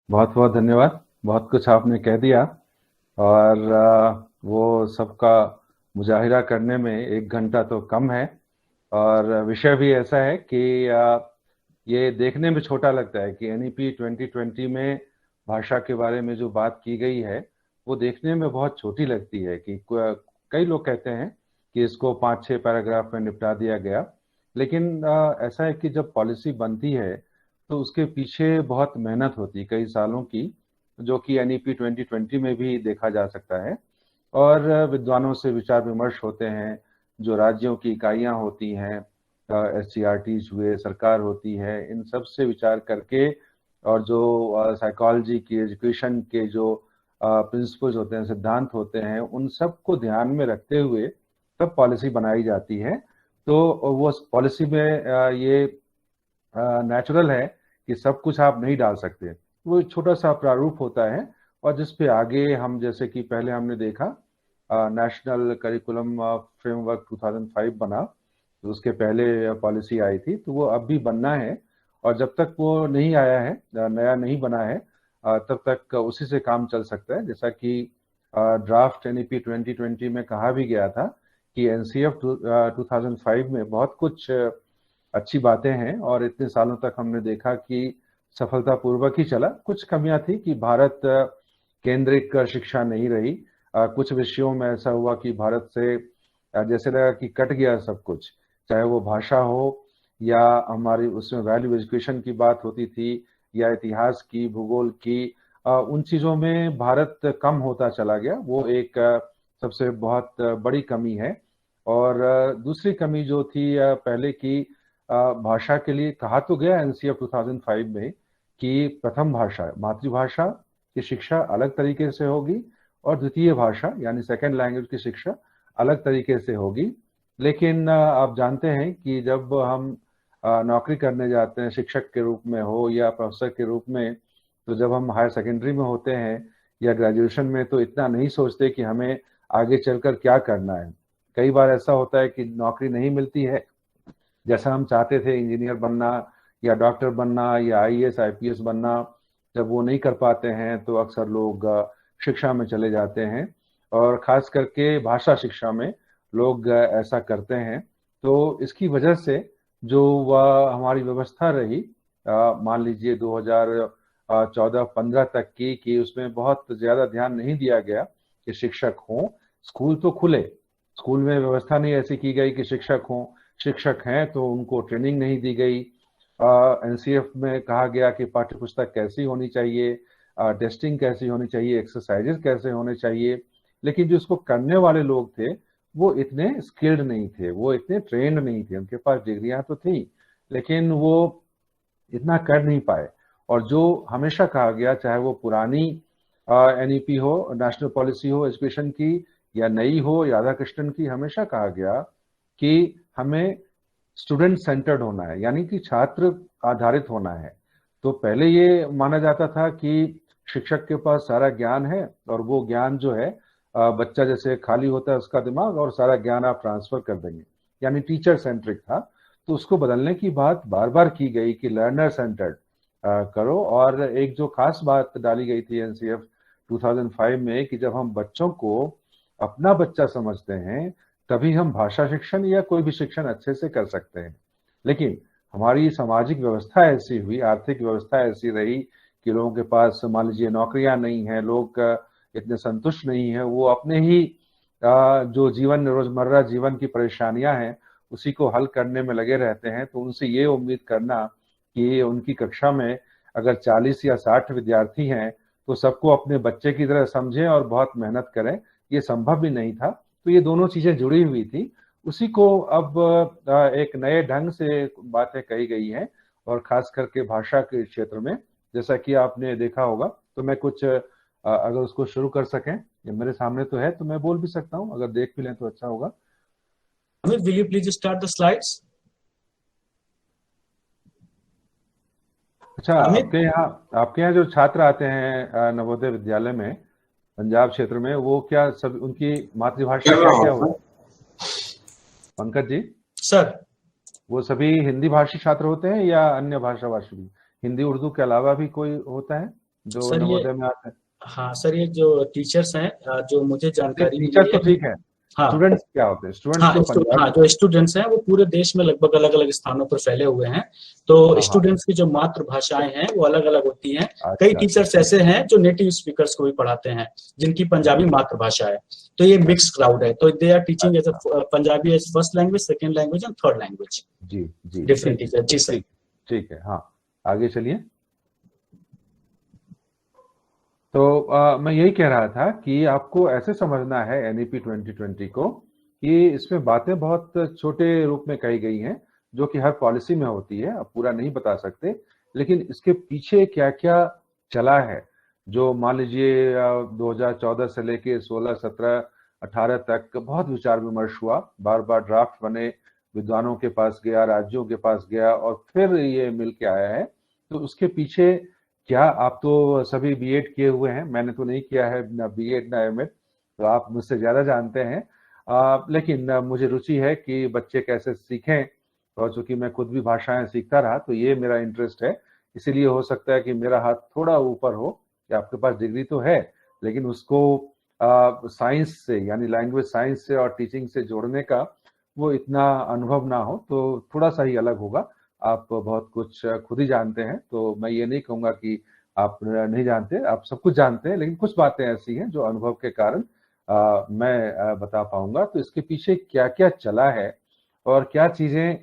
बहुत बहुत धन्यवाद। बहुत कुछ आपने कह दिया और वो सबका मुजाहिरा करने में 1 घंटा तो कम है। और विषय भी ऐसा है कि ये देखने में छोटा लगता है कि एनईपी 2020 में भाषा के बारे में जो बात की गई है वो देखने में बहुत छोटी लगती है कि कई लोग कहते हैं कि इसको 5-6 पैराग्राफ में निपटा दिया गया। लेकिन ऐसा है कि जब पॉलिसी बनती है तो उसके पीछे बहुत मेहनत होती है, कई सालों की, जो कि एनईपी 2020 में भी देखा जा सकता है। और विद्वानों से विचार विमर्श होते हैं, जो राज्यों की इकाइयां होती हैं, SCRTs हुए, सरकार होती है, इन सब से विचार करके, और जो साइकोलॉजी की, एजुकेशन के जो प्रिंसिपल्स होते हैं, सिद्धांत होते हैं, उन सब को ध्यान में रखते हुए तब पॉलिसी बनाई जाती है। तो वो पॉलिसी में ये नेचुरल है कि सब कुछ आप नहीं डाल सकते। वो एक छोटा सा प्रारूप होता है और जिस पे आगे हम, जैसे कि पहले हमने देखा नेशनल करिकुलम फ्रेमवर्क 2005 बना, तो उसके पहले पॉलिसी आई थी, तो वो अब भी बनना है। और जब तक वो नहीं आया है, नया नहीं बना है, तब तक उसी से काम चल सकता है। जैसा कि ड्राफ्ट एनईपी 2020 में कहा भी गया था कि एनसीएफ 2005 में बहुत कुछ अच्छी बातें हैं और इतने सालों तक हमने देखा कि सफलतापूर्वक ही चला। कुछ कमियां थी कि भारत केंद्रित शिक्षा नहीं रही। कुछ विषयों में ऐसा हुआ कि भारत से जैसे लगा कि कट गया सब कुछ, चाहे वो भाषा हो या हमारी उसमें वैल्यू एजुकेशन की बात होती थी, या इतिहास की, भूगोल की, उन चीजों में भारत कम होता चला गया। वो एक सबसे बहुत बड़ी कमी है। और दूसरी कमी जो थी पहले की, भाषा के लिए कहा तो गया एनसीएफ 2005 में कि प्रथम भाषा, मातृभाषा की शिक्षा अलग तरीके से होगी और द्वितीय भाषा यानी सेकंड लैंग्वेज की शिक्षा अलग तरीके से होगी। लेकिन आप जानते हैं कि जब हम नौकरी करने जाते हैं, शिक्षक के रूप में हो या प्रोफेसर के रूप में, तो जब हम हायर सेकेंडरी में होते हैं या ग्रेजुएशन में, तो इतना नहीं सोचते कि हमें आगे चलकर क्या करना है। कई बार ऐसा होता है कि नौकरी नहीं मिलती है जैसा हम चाहते थे, इंजीनियर बनना या डॉक्टर बनना या आईएएस आईपीएस बनना। जब वो नहीं कर पाते हैं तो अक्सर लोग शिक्षा में चले जाते हैं, और खास करके भाषा शिक्षा में लोग ऐसा करते हैं। तो इसकी वजह से जो वह हमारी व्यवस्था रही, मान लीजिए 2014-15 तक की, कि उसमें बहुत ज्यादा ध्यान नहीं दिया गया कि शिक्षक हों। स्कूल तो खुले, स्कूल में व्यवस्था नहीं ऐसी की गई कि शिक्षक हों। शिक्षक हैं तो उनको ट्रेनिंग नहीं दी गई। एनसीएफ में कहा गया कि पाठ्य पुस्तक कैसी होनी चाहिए, टेस्टिंग कैसी होनी चाहिए, एक्सरसाइजेस कैसे होने चाहिए। लेकिन जो इसको करने वाले लोग थे वो इतने स्किल्ड नहीं थे, वो इतने ट्रेंड नहीं थे। उनके पास डिग्रियां तो थी लेकिन वो इतना कर नहीं पाए। और जो हमेशा कहा गया, चाहे वो पुरानी एनईपी हो, नेशनल पॉलिसी हो एजुकेशन की, या नई हो राधा कृष्णन की, हमेशा कहा गया कि हमें स्टूडेंट सेंटर्ड होना है, यानी कि छात्र आधारित होना है। तो पहले ये माना जाता था कि शिक्षक के पास सारा ज्ञान है और वो ज्ञान जो है, बच्चा जैसे खाली होता है उसका दिमाग, और सारा ज्ञान आप ट्रांसफर कर देंगे, यानी टीचर सेंट्रिक था। तो उसको बदलने की बात बार बार की गई कि लर्नर सेंटर्ड करो। और एक जो खास बात डाली गई थी एनसीएफ 2005 में कि जब हम बच्चों को अपना बच्चा समझते हैं तभी हम भाषा शिक्षण या कोई भी शिक्षण अच्छे से कर सकते हैं। लेकिन हमारी सामाजिक व्यवस्था ऐसी हुई, आर्थिक व्यवस्था ऐसी रही कि लोगों के पास मान लीजिए नौकरियां नहीं है, लोग इतने संतुष्ट नहीं है, वो अपने ही जो जीवन, रोजमर्रा जीवन की परेशानियां हैं उसी को हल करने में लगे रहते हैं। तो उनसे ये उम्मीद करना कि उनकी कक्षा में अगर 40 या 60 विद्यार्थी हैं तो सबको अपने बच्चे की तरह समझें और बहुत मेहनत करें, ये संभव भी नहीं था। तो ये दोनों चीजें जुड़ी हुई थी। उसी को अब एक नए ढंग से बातें कही गई हैं, और खास करके भाषा के क्षेत्र में, जैसा कि आपने देखा होगा। तो मैं कुछ अगर उसको शुरू कर सकें, ये मेरे सामने तो है तो मैं बोल भी सकता हूँ, अगर देख भी लें तो अच्छा होगा। Amit, will you please start the slides? अच्छा, Amit? आपके यहाँ जो छात्र आते हैं नवोदय विद्यालय में, पंजाब क्षेत्र में, वो क्या सब, उनकी मातृभाषा क्या क्या होती है पंकज जी? Sir, वो सभी हिंदी भाषी छात्र होते हैं या अन्य भाषा भाषी भी? हिंदी उर्दू के अलावा भी कोई होता है जो सर ये नवोदय में आते हैं? हाँ सर, ये जो टीचर्स हैं, जो मुझे जानकारी टीचर मिली तो है। ठीक है, हाँ स्टूडेंट्स क्या होते हैं? स्टूडेंट्स हाँ, तो पंजाब हाँ, में। जो स्टूडेंट्स हैं वो पूरे देश में लगभग अलग अलग स्थानों पर फैले हुए हैं। तो हाँ हाँ। स्टूडेंट्स की जो मातृभाषाएं हैं वो अलग अलग होती हैं। कई अच्छा अच्छा, टीचर्स ठीक ऐसे हैं जो नेटिव स्पीकर्स को भी पढ़ाते हैं, जिनकी पंजाबी मातृभाषा है। तो ये है। मिक्स क्राउड है, तो दे आर टीचिंग एज अच्छा, Punjabi as first language, second language and third language. जी जी, डिफरेंट ठीक टीचर, जी सर। ठीक ठीक है। हाँ, आगे चलिए। तो मैं यही कह रहा था कि आपको ऐसे समझना है एनईपी 2020 को कि इसमें बातें बहुत छोटे रूप में कही गई हैं, जो कि हर पॉलिसी में होती है, अब पूरा नहीं बता सकते, लेकिन इसके पीछे क्या क्या चला है, जो मान लीजिए 2014 से लेके 16, 17, 18 तक बहुत विचार विमर्श हुआ, बार बार ड्राफ्ट बने, विद्वानों के पास गया, राज्यों के पास गया, और फिर ये मिल के आया है। तो उसके पीछे क्या, आप तो सभी बीएड किए हुए हैं, मैंने तो नहीं किया है, ना बीएड ना एमएड, तो आप मुझसे ज्यादा जानते हैं। लेकिन मुझे रुचि है कि बच्चे कैसे सीखें, और चूंकि मैं खुद भी भाषाएं सीखता रहा तो ये मेरा इंटरेस्ट है। इसीलिए हो सकता है कि मेरा हाथ थोड़ा ऊपर हो, कि आपके पास डिग्री तो है, लेकिन उसको साइंस से, यानी लैंग्वेज साइंस से और टीचिंग से जोड़ने का वो इतना अनुभव ना हो, तो थोड़ा सा ही अलग होगा। आप बहुत कुछ खुद ही जानते हैं, तो मैं ये नहीं कहूंगा कि आप नहीं जानते, आप सब कुछ जानते हैं, लेकिन कुछ बातें ऐसी हैं जो अनुभव के कारण मैं बता पाऊंगा। तो इसके पीछे क्या क्या चला है और क्या चीजें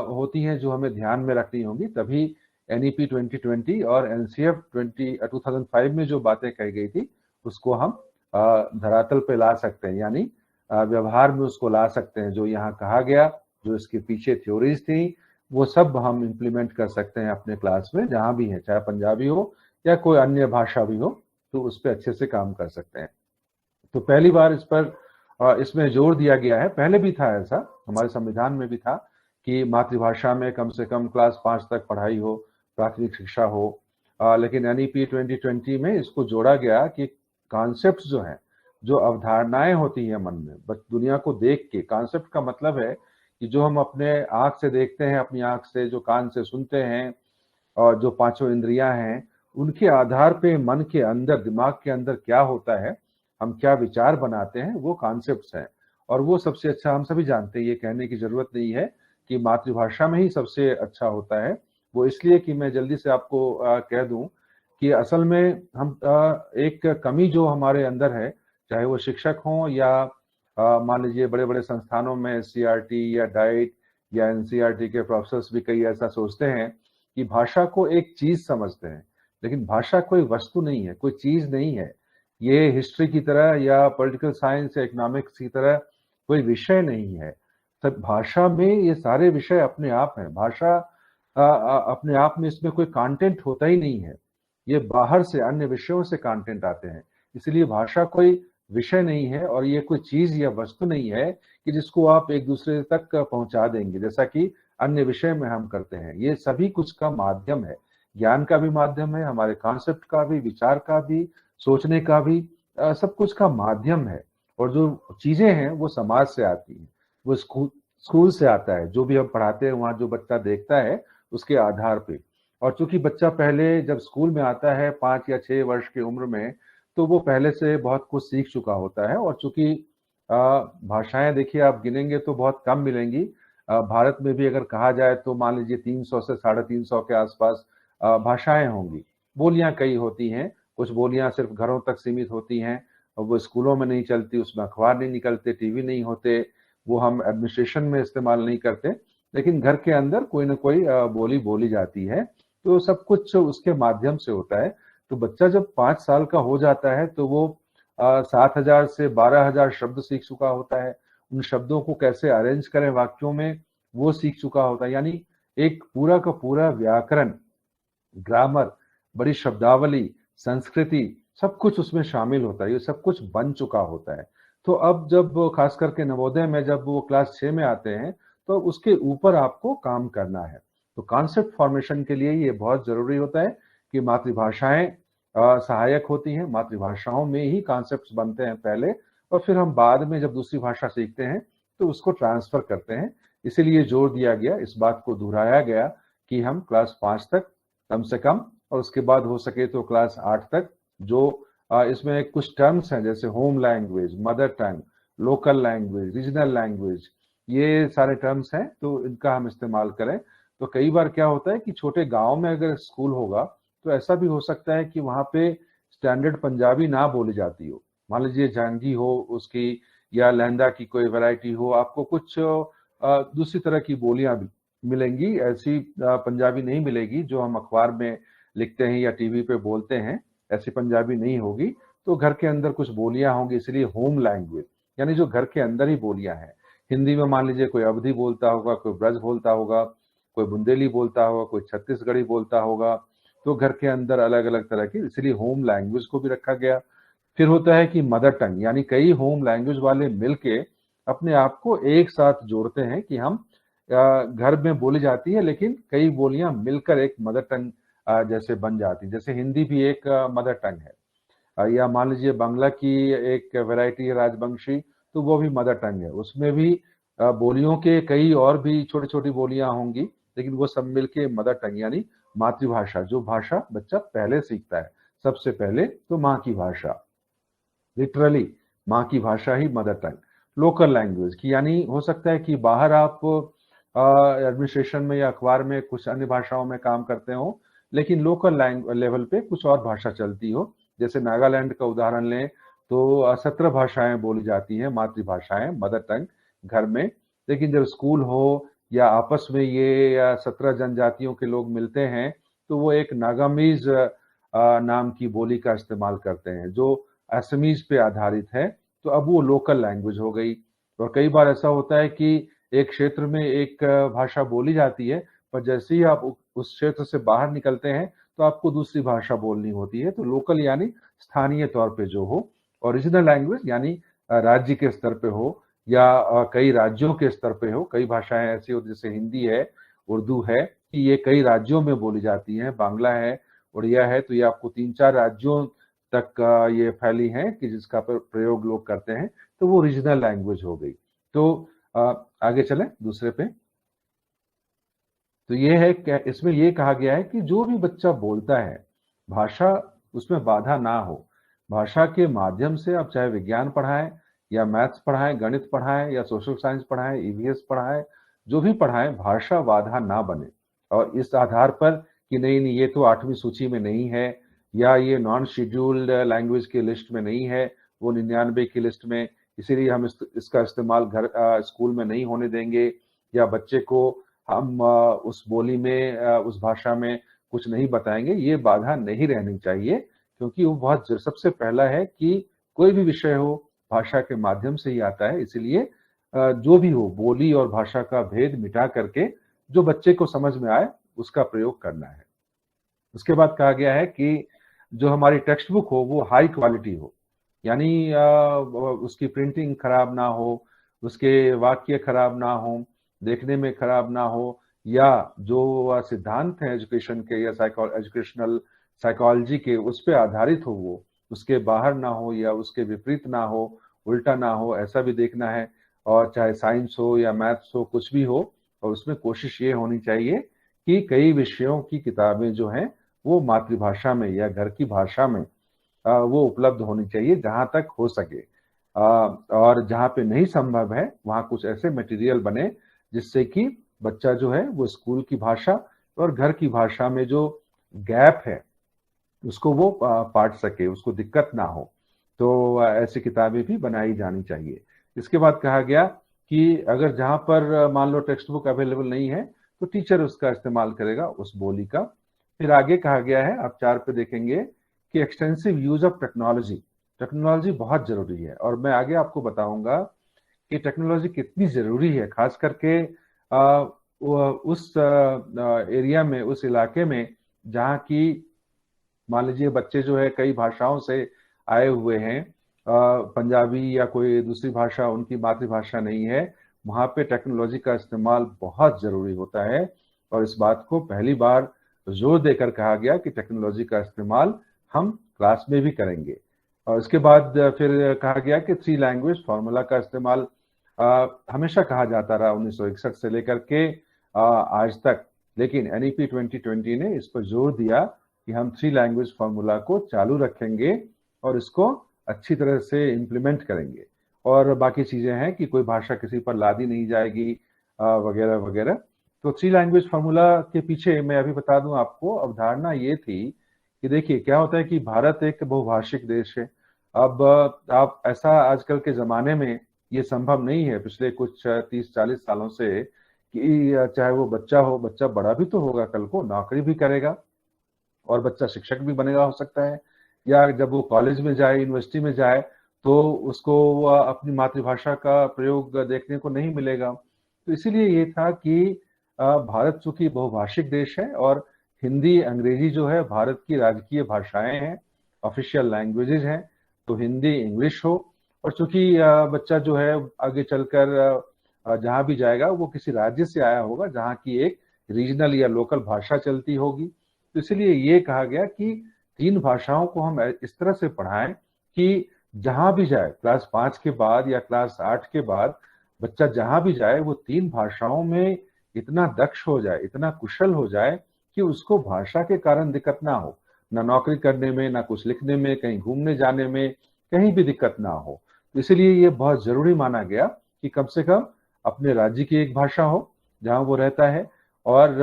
होती हैं जो हमें ध्यान में रखनी होंगी, तभी एनईपी 2020 और एनसीएफ 2005 में जो बातें कही गई थी उसको हम धरातल पे ला सकते हैं, यानी व्यवहार में उसको ला सकते हैं। जो यहाँ कहा गया, जो इसके पीछे थ्योरीज थी, वो सब हम इम्प्लीमेंट कर सकते हैं अपने क्लास में, जहां भी है, चाहे पंजाबी हो या कोई अन्य भाषा भी हो, तो उस पर अच्छे से काम कर सकते हैं। तो पहली बार इस पर इसमें जोर दिया गया है, पहले भी था ऐसा, हमारे संविधान में भी था कि मातृभाषा में कम से कम क्लास 5 तक पढ़ाई हो, प्राथमिक शिक्षा हो। लेकिन एनईपी 2020 में इसको जोड़ा गया कि कॉन्सेप्ट जो हैं, जो अवधारणाएं होती हैं मन में, बस दुनिया को देख के, कॉन्सेप्ट का मतलब है कि जो हम अपने आंख से देखते हैं, अपनी आंख से, जो कान से सुनते हैं, और जो पांचों इंद्रियां हैं, उनके आधार पे मन के अंदर, दिमाग के अंदर क्या होता है, हम क्या विचार बनाते हैं, वो कॉन्सेप्ट्स हैं। और वो सबसे अच्छा हम सभी जानते हैं, ये कहने की जरूरत नहीं है कि मातृभाषा में ही सबसे अच्छा होता है। वो इसलिए कि मैं जल्दी से आपको कह दूं कि असल में हम एक कमी जो हमारे अंदर है, चाहे वो शिक्षक हों या मान लीजिए बड़े बड़े संस्थानों में सीआरटी या डाइट या एनसीईआरटी के प्रोफेसर्स भी कई ऐसा सोचते हैं कि भाषा को एक चीज समझते हैं, लेकिन भाषा कोई वस्तु नहीं है, कोई चीज नहीं है। ये हिस्ट्री की तरह या पॉलिटिकल साइंस या इकोनॉमिक्स की तरह कोई विषय नहीं है। तब भाषा में ये सारे विषय अपने आप हैं। भाषा अपने आप में, इसमें कोई कंटेंट होता ही नहीं है, ये बाहर से अन्य विषयों से कंटेंट आते हैं। इसलिए भाषा कोई विषय नहीं है, और ये कोई चीज या वस्तु नहीं है कि जिसको आप एक दूसरे तक पहुंचा देंगे, जैसा कि अन्य विषय में हम करते हैं। ये सभी कुछ का माध्यम है, ज्ञान का भी माध्यम है, हमारे कॉन्सेप्ट का भी, विचार का भी, सोचने का भी, सब कुछ का माध्यम है। और जो चीजें हैं वो समाज से आती हैं, वो स्कूल से आता है, जो भी हम पढ़ाते हैं वहाँ जो बच्चा देखता है उसके आधार पे। और चूंकि बच्चा पहले जब स्कूल में आता है 5 या 6 वर्ष की उम्र में, तो वो पहले से बहुत कुछ सीख चुका होता है। और चूंकि भाषाएं देखिए, आप गिनेंगे तो बहुत कम मिलेंगी। भारत में भी अगर कहा जाए तो मान लीजिए 300 से 350 के आसपास भाषाएं होंगी। बोलियां कई होती हैं, कुछ बोलियां सिर्फ घरों तक सीमित होती हैं, और वो स्कूलों में नहीं चलती, उसमें अखबार नहीं निकलते, टीवी नहीं होते, वो हम एडमिनिस्ट्रेशन में इस्तेमाल नहीं करते, लेकिन घर के अंदर कोई ना कोई बोली बोली जाती है। तो सब कुछ उसके माध्यम से होता है। तो बच्चा जब 5 साल का हो जाता है तो वो 7,000 से 12,000 शब्द सीख चुका होता है। उन शब्दों को कैसे अरेंज करें वाक्यों में, वो सीख चुका होता है। यानी एक पूरा का पूरा व्याकरण, ग्रामर, बड़ी शब्दावली, संस्कृति, सब कुछ उसमें शामिल होता है, ये सब कुछ बन चुका होता है। तो अब जब खास करके नवोदय में जब वो क्लास 6 में आते हैं, तो उसके ऊपर आपको काम करना है। तो कॉन्सेप्ट फॉर्मेशन के लिए ये बहुत जरूरी होता है कि मातृभाषाएं सहायक होती हैं, मातृभाषाओं में ही कॉन्सेप्ट्स बनते हैं पहले, और फिर हम बाद में जब दूसरी भाषा सीखते हैं तो उसको ट्रांसफर करते हैं। इसीलिए जोर दिया गया, इस बात को दोहराया गया कि हम क्लास 5 तक कम से कम और उसके बाद हो सके तो क्लास 8 तक, जो इसमें कुछ टर्म्स हैं जैसे home language, mother tongue, local language, regional language, ये सारे टर्म्स हैं, तो इनका हम इस्तेमाल करें। तो कई बार क्या होता है कि छोटे गांव में अगर स्कूल होगा तो ऐसा भी हो सकता है कि वहाँ पे स्टैंडर्ड पंजाबी ना बोली जाती हो। मान लीजिए झांगी हो उसकी, या लहंदा की कोई वैरायटी हो, आपको कुछ दूसरी तरह की बोलियां भी मिलेंगी, ऐसी पंजाबी नहीं मिलेगी जो हम अखबार में लिखते हैं या टीवी पे बोलते हैं, ऐसी पंजाबी नहीं होगी। तो घर के अंदर कुछ बोलियां होंगी, इसलिए होम लैंग्वेज यानी जो घर के अंदर ही बोलियां हैं। हिंदी में मान लीजिए कोई अवधी बोलता होगा, कोई ब्रज बोलता होगा, कोई बुंदेली बोलता होगा, कोई छत्तीसगढ़ी बोलता होगा, तो घर के अंदर अलग अलग तरह की, इसलिए होम लैंग्वेज को भी रखा गया। फिर होता है कि मदर टंग, यानी कई होम लैंग्वेज वाले मिलके अपने आप को एक साथ जोड़ते हैं कि हम घर में बोली जाती है लेकिन कई बोलियां मिलकर एक मदर टंग जैसे बन जाती, जैसे हिंदी भी एक मदर टंग है। या मान लीजिए बांग्ला की एक वैरायटी है राजवंशी, तो वो भी मदर टंग है, उसमें भी बोलियों के कई और भी छोटी छोटी बोलियां होंगी, लेकिन वो सब मिलके मदर टंग यानी मातृभाषा, जो भाषा बच्चा पहले सीखता है सबसे पहले, तो माँ की भाषा, लिटरली माँ की भाषा ही मदर टंग। लोकल लैंग्वेज की यानी हो सकता है कि बाहर आप एडमिनिस्ट्रेशन में या अखबार में कुछ अन्य भाषाओं में काम करते हो, लेकिन लोकल लेवल पे कुछ और भाषा चलती हो। जैसे नागालैंड का उदाहरण लें तो 17 भाषाएं बोली जाती हैं, मातृभाषाएं, मदर टंग घर में। लेकिन जब स्कूल हो या आपस में ये 17 जनजातियों के लोग मिलते हैं तो वो एक नागामीज नाम की बोली का इस्तेमाल करते हैं जो असमीज पे आधारित है, तो अब वो लोकल लैंग्वेज हो गई। और कई बार ऐसा होता है कि एक क्षेत्र में एक भाषा बोली जाती है, पर जैसे ही आप उस क्षेत्र से बाहर निकलते हैं तो आपको दूसरी भाषा बोलनी होती है। तो लोकल यानी स्थानीय तौर पे जो हो, और रीजनल लैंग्वेज यानी राज्य के स्तर पे हो या कई राज्यों के स्तर पे हो। कई भाषाएं ऐसी होती जैसे हिंदी है, उर्दू है, कि ये कई राज्यों में बोली जाती हैं, बांग्ला है, उड़िया है, तो ये आपको 3-4 राज्यों तक ये फैली हैं कि जिसका प्रयोग लोग करते हैं, तो वो रीजनल लैंग्वेज हो गई। तो आगे चलें दूसरे पे। तो ये है कि इसमें ये कहा गया है कि जो भी बच्चा बोलता है भाषा, उसमें बाधा ना हो। भाषा के माध्यम से आप चाहे विज्ञान पढ़ाएं या मैथ्स पढ़ाएं, गणित पढ़ाएं या सोशल साइंस पढ़ाएं, ईवीएस पढ़ाएं, जो भी पढ़ाएं, भाषा बाधा ना बने। और इस आधार पर कि नहीं नहीं ये तो 8वीं सूची में नहीं है, या ये नॉन शेड्यूल्ड लैंग्वेज की लिस्ट में नहीं है, वो 99 की लिस्ट में, इसीलिए हम इसका इस्तेमाल घर स्कूल में नहीं होने देंगे, या बच्चे को हम उस बोली में उस भाषा में कुछ नहीं बताएंगे, ये बाधा नहीं रहनी चाहिए। क्योंकि वो बहुत सबसे पहला है कि कोई भी विषय हो भाषा के माध्यम से ही आता है, इसलिए जो भी हो बोली और भाषा का भेद मिटा करके जो बच्चे को समझ में आए उसका प्रयोग करना है। उसके बाद कहा गया है कि जो हमारी टेक्स्ट बुक हो वो हाई क्वालिटी हो, यानी उसकी प्रिंटिंग खराब ना हो, उसके वाक्य खराब ना हो, देखने में खराब ना हो, या जो सिद्धांत हैं एजुकेशन के या एजुकेशनल साइकोलॉजी के उस पर आधारित हो, वो उसके बाहर ना हो या उसके विपरीत ना हो, उल्टा ना हो, ऐसा भी देखना है। और चाहे साइंस हो या मैथ्स हो, कुछ भी हो, और उसमें कोशिश ये होनी चाहिए कि कई विषयों की किताबें जो हैं वो मातृभाषा में या घर की भाषा में वो उपलब्ध होनी चाहिए जहां तक हो सके। और जहां पे नहीं संभव है वहां कुछ ऐसे मटेरियल बने जिससे कि बच्चा जो है वो स्कूल की भाषा और घर की भाषा में जो गैप है उसको वो पाट सके, उसको दिक्कत ना हो। तो ऐसी किताबें भी बनाई जानी चाहिए। इसके बाद कहा गया कि अगर जहां पर मान लो टेक्स्ट बुक अवेलेबल नहीं है तो टीचर उसका इस्तेमाल करेगा उस बोली का। फिर आगे कहा गया है, आप 4 पे देखेंगे कि extensive use of technology. Technology बहुत जरूरी है, और मैं आगे आपको बताऊंगा कि टेक्नोलॉजी कितनी जरूरी है, खास करके उस एरिया में, उस इलाके में जहाँ की मान लीजिए बच्चे जो है कई भाषाओं से आए हुए हैं, पंजाबी या कोई दूसरी भाषा उनकी मातृभाषा नहीं है, वहाँ पे टेक्नोलॉजी का इस्तेमाल बहुत जरूरी होता है। और इस बात को पहली बार जोर देकर कहा गया कि टेक्नोलॉजी का इस्तेमाल हम क्लास में भी करेंगे। और इसके बाद फिर कहा गया कि 3 लैंग्वेज फॉर्मूला का इस्तेमाल हमेशा कहा जाता रहा 1961 से लेकर के आज तक, लेकिन NEP 2020 ने इस पर जोर दिया कि हम थ्री लैंग्वेज फार्मूला को चालू रखेंगे और इसको अच्छी तरह से इम्प्लीमेंट करेंगे। और बाकी चीजें हैं कि कोई भाषा किसी पर लादी नहीं जाएगी वगैरह वगैरह। तो थ्री लैंग्वेज फार्मूला के पीछे मैं अभी बता दूं आपको, अवधारणा ये थी कि देखिए क्या होता है कि भारत एक बहुभाषिक देश है। अब आप ऐसा आजकल के जमाने में ये संभव नहीं है पिछले कुछ 30-40 सालों से कि चाहे वो बच्चा हो, बच्चा बड़ा भी तो होगा, कल को नौकरी भी करेगा और बच्चा शिक्षक भी बनेगा हो सकता है, या जब वो कॉलेज में जाए, यूनिवर्सिटी में जाए, तो उसको अपनी मातृभाषा का प्रयोग देखने को नहीं मिलेगा। तो इसीलिए ये था कि भारत चूंकि बहुभाषिक देश है और हिंदी अंग्रेजी जो है भारत की राजकीय भाषाएं हैं, ऑफिशियल लैंग्वेजेज हैं, तो हिंदी इंग्लिश हो। और चूंकि बच्चा जो है आगे चलकर जहाँ भी जाएगा वो किसी राज्य से आया होगा जहाँ की एक रीजनल या लोकल भाषा चलती होगी। तो इसलिए ये कहा गया कि तीन भाषाओं को हम इस तरह से पढ़ाएं कि जहां भी जाए, क्लास 5 के बाद या क्लास 8 के बाद, बच्चा जहां भी जाए वो तीन भाषाओं में इतना दक्ष हो जाए, इतना कुशल हो जाए कि उसको भाषा के कारण दिक्कत ना हो, ना नौकरी करने में, ना कुछ लिखने में, कहीं घूमने जाने में, कहीं भी दिक्कत ना हो। तो इसलिए ये बहुत जरूरी माना गया कि कम से कम अपने राज्य की एक भाषा हो जहां वो रहता है, और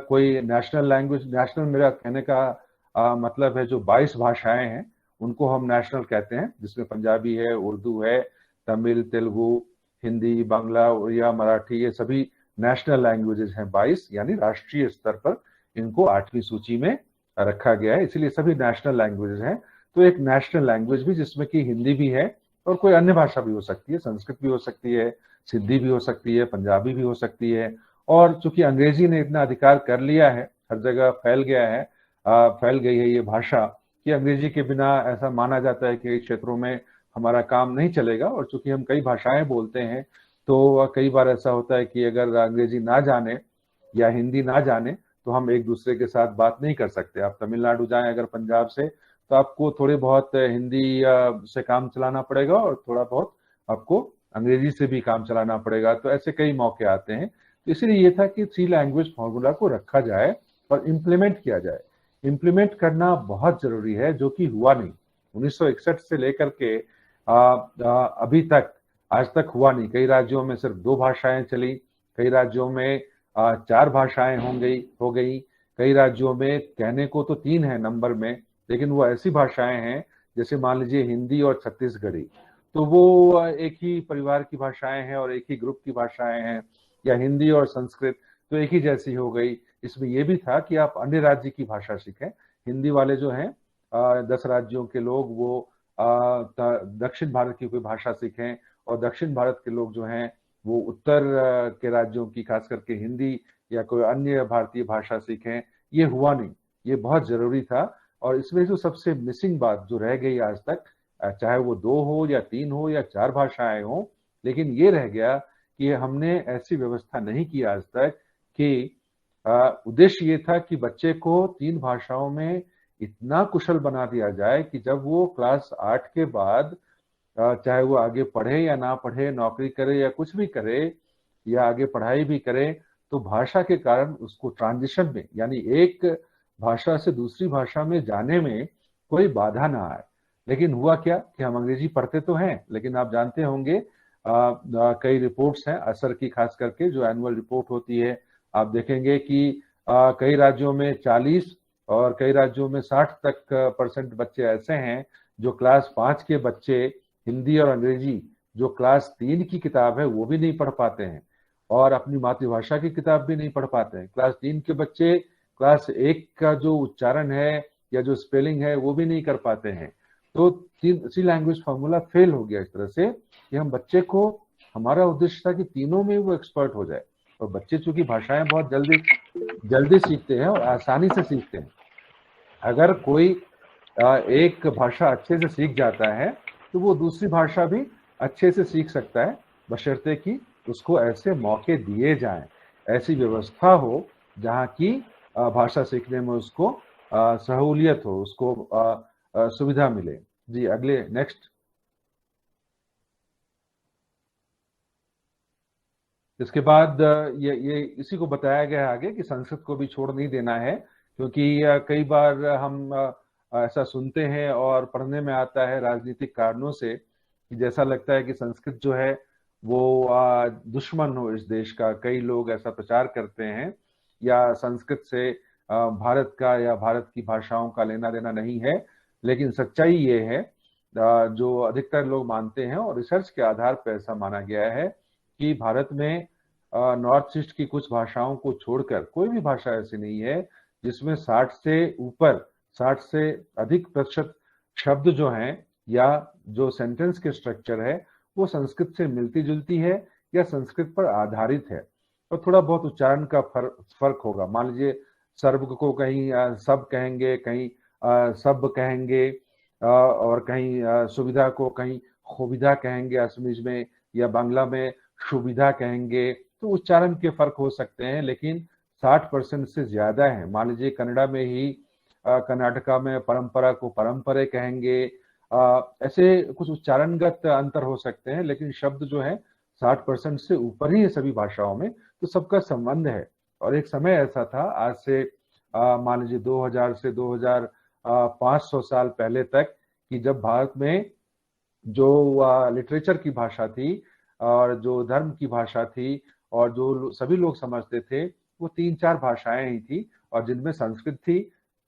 कोई नेशनल लैंग्वेज, नेशनल मेरा कहने का मतलब है जो 22 भाषाएं हैं उनको हम नेशनल कहते हैं, जिसमें पंजाबी है, उर्दू है, तमिल, तेलुगु, हिंदी, बांग्ला, उड़िया, मराठी, ये सभी नेशनल लैंग्वेजेस हैं 22, यानी राष्ट्रीय स्तर पर इनको 8वीं सूची में रखा गया है, इसलिए सभी नेशनल लैंग्वेजेस हैं। तो एक नेशनल लैंग्वेज भी जिसमें कि हिंदी भी है और कोई अन्य भाषा भी हो सकती है, संस्कृत भी हो सकती है, सिंधी भी हो सकती है, पंजाबी भी हो सकती है। और चूंकि अंग्रेजी ने इतना अधिकार कर लिया है, हर जगह फैल गया है, फैल गई है ये भाषा, कि अंग्रेजी के बिना ऐसा माना जाता है कि कई क्षेत्रों में हमारा काम नहीं चलेगा। और चूंकि हम कई भाषाएं बोलते हैं तो कई बार ऐसा होता है कि अगर अंग्रेजी ना जाने या हिंदी ना जाने तो हम एक दूसरे के साथ बात नहीं कर सकते। आप तमिलनाडु जाएं अगर पंजाब से, तो आपको थोड़े बहुत हिंदी से काम चलाना पड़ेगा और थोड़ा बहुत आपको अंग्रेजी से भी काम चलाना पड़ेगा। तो ऐसे कई मौके आते हैं। तो इसलिए ये था कि थ्री लैंग्वेज फॉर्मूला को रखा जाए और इम्प्लीमेंट किया जाए। इम्प्लीमेंट करना बहुत जरूरी है, जो कि हुआ नहीं। 1961 से लेकर के अभी तक, आज तक हुआ नहीं। कई राज्यों में सिर्फ 2 भाषाएं चली, कई राज्यों में 4 भाषाएं हो गई, कई राज्यों में कहने को तो 3 है नंबर में, लेकिन वो ऐसी भाषाएं हैं जैसे मान लीजिए हिंदी और छत्तीसगढ़ी, तो वो एक ही परिवार की भाषाएं हैं और एक ही ग्रुप की भाषाएं हैं। या हिंदी और संस्कृत तो एक ही जैसी हो गई। इसमें यह भी था कि आप अन्य राज्य की भाषा सीखें। हिंदी वाले जो हैं 10 राज्यों के लोग वो दक्षिण भारत की कोई भाषा सीखें, और दक्षिण भारत के लोग जो हैं वो उत्तर के राज्यों की, खास करके हिंदी या कोई अन्य भारतीय भाषा सीखें। ये हुआ नहीं, ये बहुत जरूरी था। और इसमें जो सबसे मिसिंग बात जो रह गई आज तक, चाहे वो 2 हो या 3 हो या 4 भाषाएं हो, लेकिन ये रह गया कि हमने ऐसी व्यवस्था नहीं की आज तक कि उद्देश्य ये था कि बच्चे को 3 भाषाओं में इतना कुशल बना दिया जाए कि जब वो क्लास 8 के बाद चाहे वो आगे पढ़े या ना पढ़े, नौकरी करे या कुछ भी करे, या आगे पढ़ाई भी करे, तो भाषा के कारण उसको ट्रांजिशन में, यानी एक भाषा से दूसरी भाषा में जाने में कोई बाधा ना आए। लेकिन हुआ क्या कि हम अंग्रेजी पढ़ते तो हैं, लेकिन आप जानते होंगे कई रिपोर्ट्स हैं असर की, खास करके जो एनुअल रिपोर्ट होती है, आप देखेंगे कि कई राज्यों में 40 और कई राज्यों में 60 तक % बच्चे ऐसे हैं जो क्लास 5 के बच्चे हिंदी और अंग्रेजी, जो क्लास 3 की किताब है वो भी नहीं पढ़ पाते हैं, और अपनी मातृभाषा की किताब भी नहीं पढ़ पाते हैं। क्लास 3 के बच्चे क्लास 1 का जो उच्चारण है या जो स्पेलिंग है वो भी नहीं कर पाते हैं। तो थ्री लैंग्वेज फार्मूला फेल हो गया इस तरह से कि हम बच्चे को, हमारा उद्देश्य था कि तीनों में वो एक्सपर्ट हो जाए। और बच्चे चूंकि भाषाएं बहुत जल्दी जल्दी सीखते हैं और आसानी से सीखते हैं, अगर कोई एक भाषा अच्छे से सीख जाता है तो वो दूसरी भाषा भी अच्छे से सीख सकता है, बशर्ते कि उसको ऐसे मौके दिए जाएं, ऐसी व्यवस्था हो जहाँ की भाषा सीखने में उसको सहूलियत हो, उसको सुविधा मिले। जी अगले नेक्स्ट। इसके बाद ये इसी को बताया गया है आगे कि संस्कृत को भी छोड़ नहीं देना है, क्योंकि कई बार हम ऐसा सुनते हैं और पढ़ने में आता है राजनीतिक कारणों से कि जैसा लगता है कि संस्कृत जो है वो दुश्मन हो इस देश का। कई लोग ऐसा प्रचार करते हैं, या संस्कृत से भारत का या भारत की भाषाओं का लेना देना नहीं है। लेकिन सच्चाई ये है, जो अधिकतर लोग मानते हैं और रिसर्च के आधार पर ऐसा माना गया है कि भारत में नॉर्थ ईस्ट की कुछ भाषाओं को छोड़कर कोई भी भाषा ऐसी नहीं है जिसमें 60 से अधिक प्रतिशत शब्द जो हैं या जो सेंटेंस के स्ट्रक्चर है वो संस्कृत से मिलती जुलती है या संस्कृत पर आधारित है। और थोड़ा बहुत उच्चारण का फर्क होगा। मान लीजिए सर्व को कहीं सब कहेंगे, कहीं सब कहेंगे, और कहीं सुविधा को कहीं खुविधा कहेंगे असमीज में, या बांग्ला में सुविधा कहेंगे। तो उच्चारण के फर्क हो सकते हैं, लेकिन 60% से ज्यादा है। मान लीजिए कन्नड़ा में ही कर्नाटका में परंपरा को परंपरे कहेंगे। ऐसे कुछ उच्चारणगत अंतर हो सकते हैं, लेकिन शब्द जो है 60% से ऊपर ही है सभी भाषाओं में। तो सबका संबंध है। और एक समय ऐसा था, आज से मान लीजिए 2000 से 2500 साल पहले तक, कि जब भारत में जो लिटरेचर की भाषा थी और जो धर्म की भाषा थी और जो सभी लोग समझते थे, वो 3-4 भाषाएं ही थी, और जिनमें संस्कृत थी,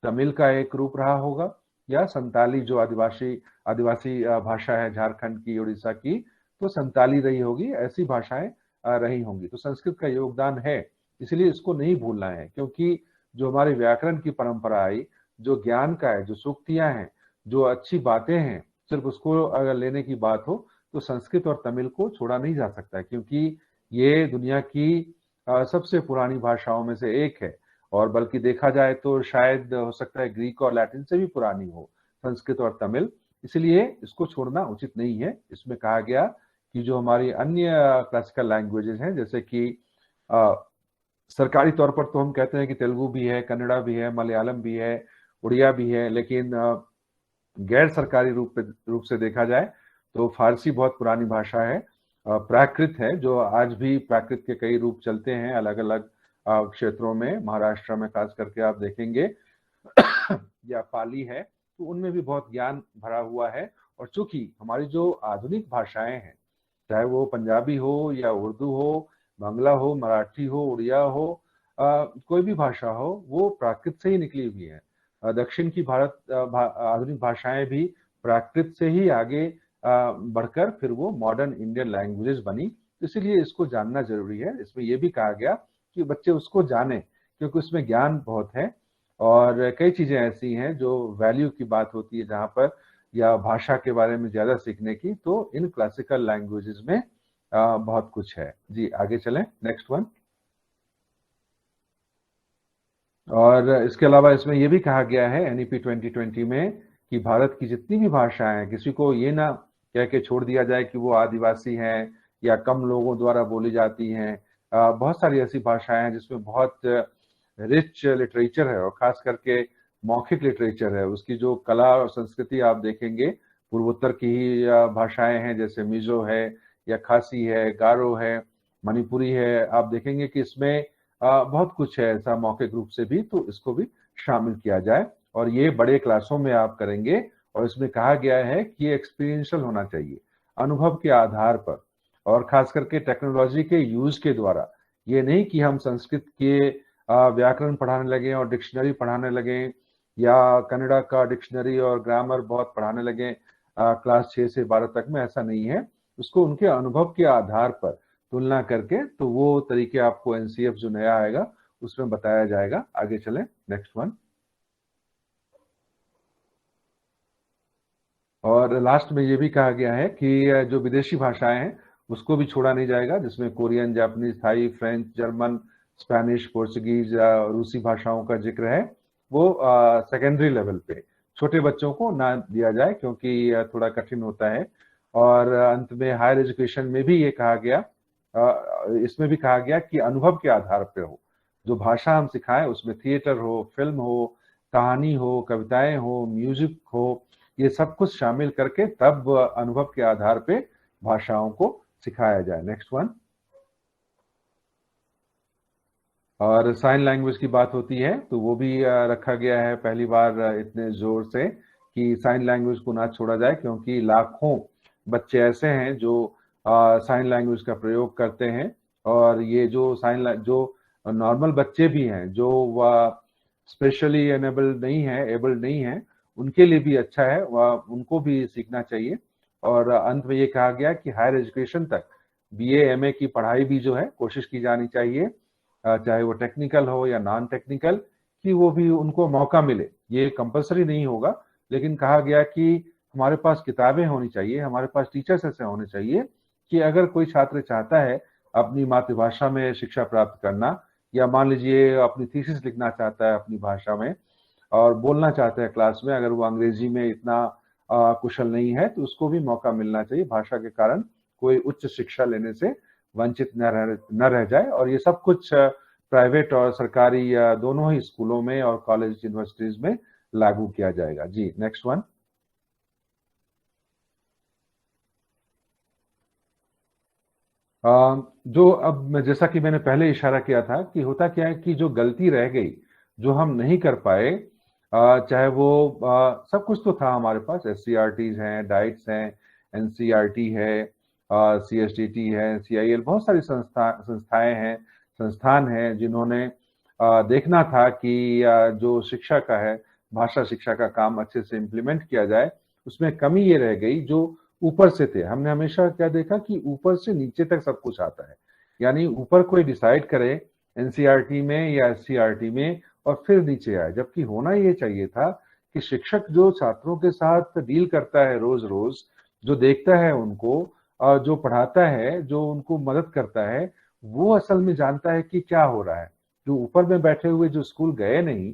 तमिल का एक रूप रहा होगा, या संताली जो आदिवासी भाषा है झारखंड की, उड़ीसा की, तो संताली रही होगी। ऐसी भाषाएं रही होंगी। तो संस्कृत का योगदान है, इसलिए इसको नहीं भूलना है। क्योंकि जो हमारे व्याकरण की परंपरा आई, जो ज्ञान का है, जो सूक्तियां हैं, जो अच्छी बातें हैं, सिर्फ उसको अगर लेने की बात हो तो संस्कृत और तमिल को छोड़ा नहीं जा सकता है। क्योंकि ये दुनिया की सबसे पुरानी भाषाओं में से एक है। और बल्कि देखा जाए तो शायद हो सकता है ग्रीक और लैटिन से भी पुरानी हो संस्कृत और तमिल। इसलिए इसको छोड़ना उचित नहीं है। इसमें कहा गया कि जो हमारी अन्य क्लासिकल लैंग्वेजेस हैं, जैसे कि सरकारी तौर पर तो हम कहते हैं कि तेलुगु भी है, कन्नड़ा भी है, मलयालम भी है, उड़िया भी है, लेकिन गैर सरकारी रूप से देखा जाए तो फारसी बहुत पुरानी भाषा है। प्राकृत है, जो आज भी प्राकृत के कई रूप चलते हैं अलग अलग क्षेत्रों में। महाराष्ट्र में खास करके आप देखेंगे या पाली है, तो उनमें भी बहुत ज्ञान भरा हुआ है। और चूंकि हमारी जो आधुनिक भाषाएं हैं, चाहे वो पंजाबी हो या उर्दू हो, बांग्ला हो, मराठी हो, उड़िया हो, कोई भी भाषा हो, वो प्राकृत से ही निकली हुई है। दक्षिण की आधुनिक भाषाएं भी प्राकृत से ही आगे बढ़कर फिर वो मॉडर्न इंडियन लैंग्वेजेस बनी। इसीलिए इसको जानना जरूरी है। इसमें यह भी कहा गया कि बच्चे उसको जाने, क्योंकि उसमें ज्ञान बहुत है। और कई चीजें ऐसी हैं जो वैल्यू की बात होती है जहां पर, या भाषा के बारे में ज्यादा सीखने की, तो इन क्लासिकल लैंग्वेजेस में बहुत कुछ है। जी आगे चलें, नेक्स्ट वन। और इसके अलावा इसमें यह भी कहा गया है एनईपी 2020 में कि भारत की जितनी भी भाषाएं हैं, किसी को ये ना कह के छोड़ दिया जाए कि वो आदिवासी हैं या कम लोगों द्वारा बोली जाती हैं। बहुत सारी ऐसी भाषाएं हैं जिसमें बहुत रिच लिटरेचर है, और खास करके मौखिक लिटरेचर है। उसकी जो कला और संस्कृति आप देखेंगे, पूर्वोत्तर की ही भाषाएं हैं, जैसे मिजो है या खासी है, गारो है, मणिपुरी है। आप देखेंगे कि इसमें बहुत कुछ है ऐसा मौखिक रूप से भी, तो इसको भी शामिल किया जाए। और ये बड़े क्लासों में आप करेंगे। और इसमें कहा गया है कि ये एक्सपीरियंशियल होना चाहिए, अनुभव के आधार पर, और खास करके टेक्नोलॉजी के यूज के द्वारा। ये नहीं कि हम संस्कृत के व्याकरण पढ़ाने लगे और डिक्शनरी पढ़ाने लगे, या कन्नड़ा का डिक्शनरी और ग्रामर बहुत पढ़ाने लगे क्लास 6 से 12 तक में। ऐसा नहीं है। उसको उनके अनुभव के आधार पर तुलना करके, तो वो तरीके आपको एनसीएफ जो नया आएगा उसमें बताया जाएगा। आगे चलें, नेक्स्ट वन। और लास्ट में ये भी कहा गया है कि जो विदेशी भाषाएं हैं उसको भी छोड़ा नहीं जाएगा, जिसमें Korean, Japanese, Thai, French, German, Spanish, Portuguese, रूसी भाषाओं का जिक्र है। वो सेकेंडरी लेवल पे छोटे बच्चों को ना दिया जाए, क्योंकि थोड़ा कठिन होता है। और अंत में हायर एजुकेशन में भी ये कहा गया, इसमें भी कहा गया कि अनुभव के आधार पर हो। जो भाषा हम सिखाएं उसमें थिएटर हो, फिल्म हो, कहानी हो, कविताएं हो, म्यूजिक हो, ये सब कुछ शामिल करके तब अनुभव के आधार पे भाषाओं को सिखाया जाए। Next one. और साइन लैंग्वेज की बात होती है तो वो भी रखा गया है पहली बार इतने जोर से कि साइन लैंग्वेज को ना छोड़ा जाए, क्योंकि लाखों बच्चे ऐसे हैं जो साइन लैंग्वेज का प्रयोग करते हैं। और ये जो जो नॉर्मल बच्चे भी हैं जो स्पेशली एनेबल्ड नहीं है, एबल्ड नहीं है, उनके लिए भी अच्छा है, वह उनको भी सीखना चाहिए। और अंत में ये कहा गया कि हायर एजुकेशन तक बीए एमए की पढ़ाई भी जो है कोशिश की जानी चाहिए, चाहे वो टेक्निकल हो या नॉन टेक्निकल, कि वो भी उनको मौका मिले। ये कंपलसरी नहीं होगा, लेकिन कहा गया कि हमारे पास किताबें होनी चाहिए, हमारे पास टीचर्स ऐसे होने चाहिए कि अगर कोई छात्र चाहता है अपनी मातृभाषा में शिक्षा प्राप्त करना, या मान लीजिए अपनी थीसिस लिखना चाहता है अपनी भाषा में और बोलना चाहता है क्लास में, अगर वो अंग्रेजी में इतना कुशल नहीं है तो उसको भी मौका मिलना चाहिए। भाषा के कारण कोई उच्च शिक्षा लेने से वंचित न रह जाए। और ये सब कुछ प्राइवेट और सरकारी दोनों ही स्कूलों में और कॉलेज यूनिवर्सिटीज में लागू किया जाएगा। जी, नेक्स्ट वन। जो अब जैसा कि मैंने पहले इशारा किया था कि होता क्या है कि जो गलती रह गई, जो हम नहीं कर पाए, चाहे वो सब कुछ तो था हमारे पास, SCRTs हैं, डाइट्स हैं, NCRT है, CSTT है, CIL, बहुत सारी संस्थाएं हैं, संस्थान हैं जिन्होंने देखना था कि जो शिक्षा का है, भाषा शिक्षा का काम अच्छे से इम्प्लीमेंट किया जाए। उसमें कमी ये रह गई जो ऊपर से थे। हमने हमेशा क्या देखा कि ऊपर से नीचे तक सब कुछ आता है, यानी ऊपर कोई डिसाइड करे NCRT में या SCRT में और फिर नीचे आए, जबकि होना ये चाहिए था कि शिक्षक जो छात्रों के साथ डील करता है रोज रोज, जो देखता है उनको, जो पढ़ाता है, जो उनको मदद करता है, वो असल में जानता है कि क्या हो रहा है। जो ऊपर में बैठे हुए जो स्कूल गए नहीं,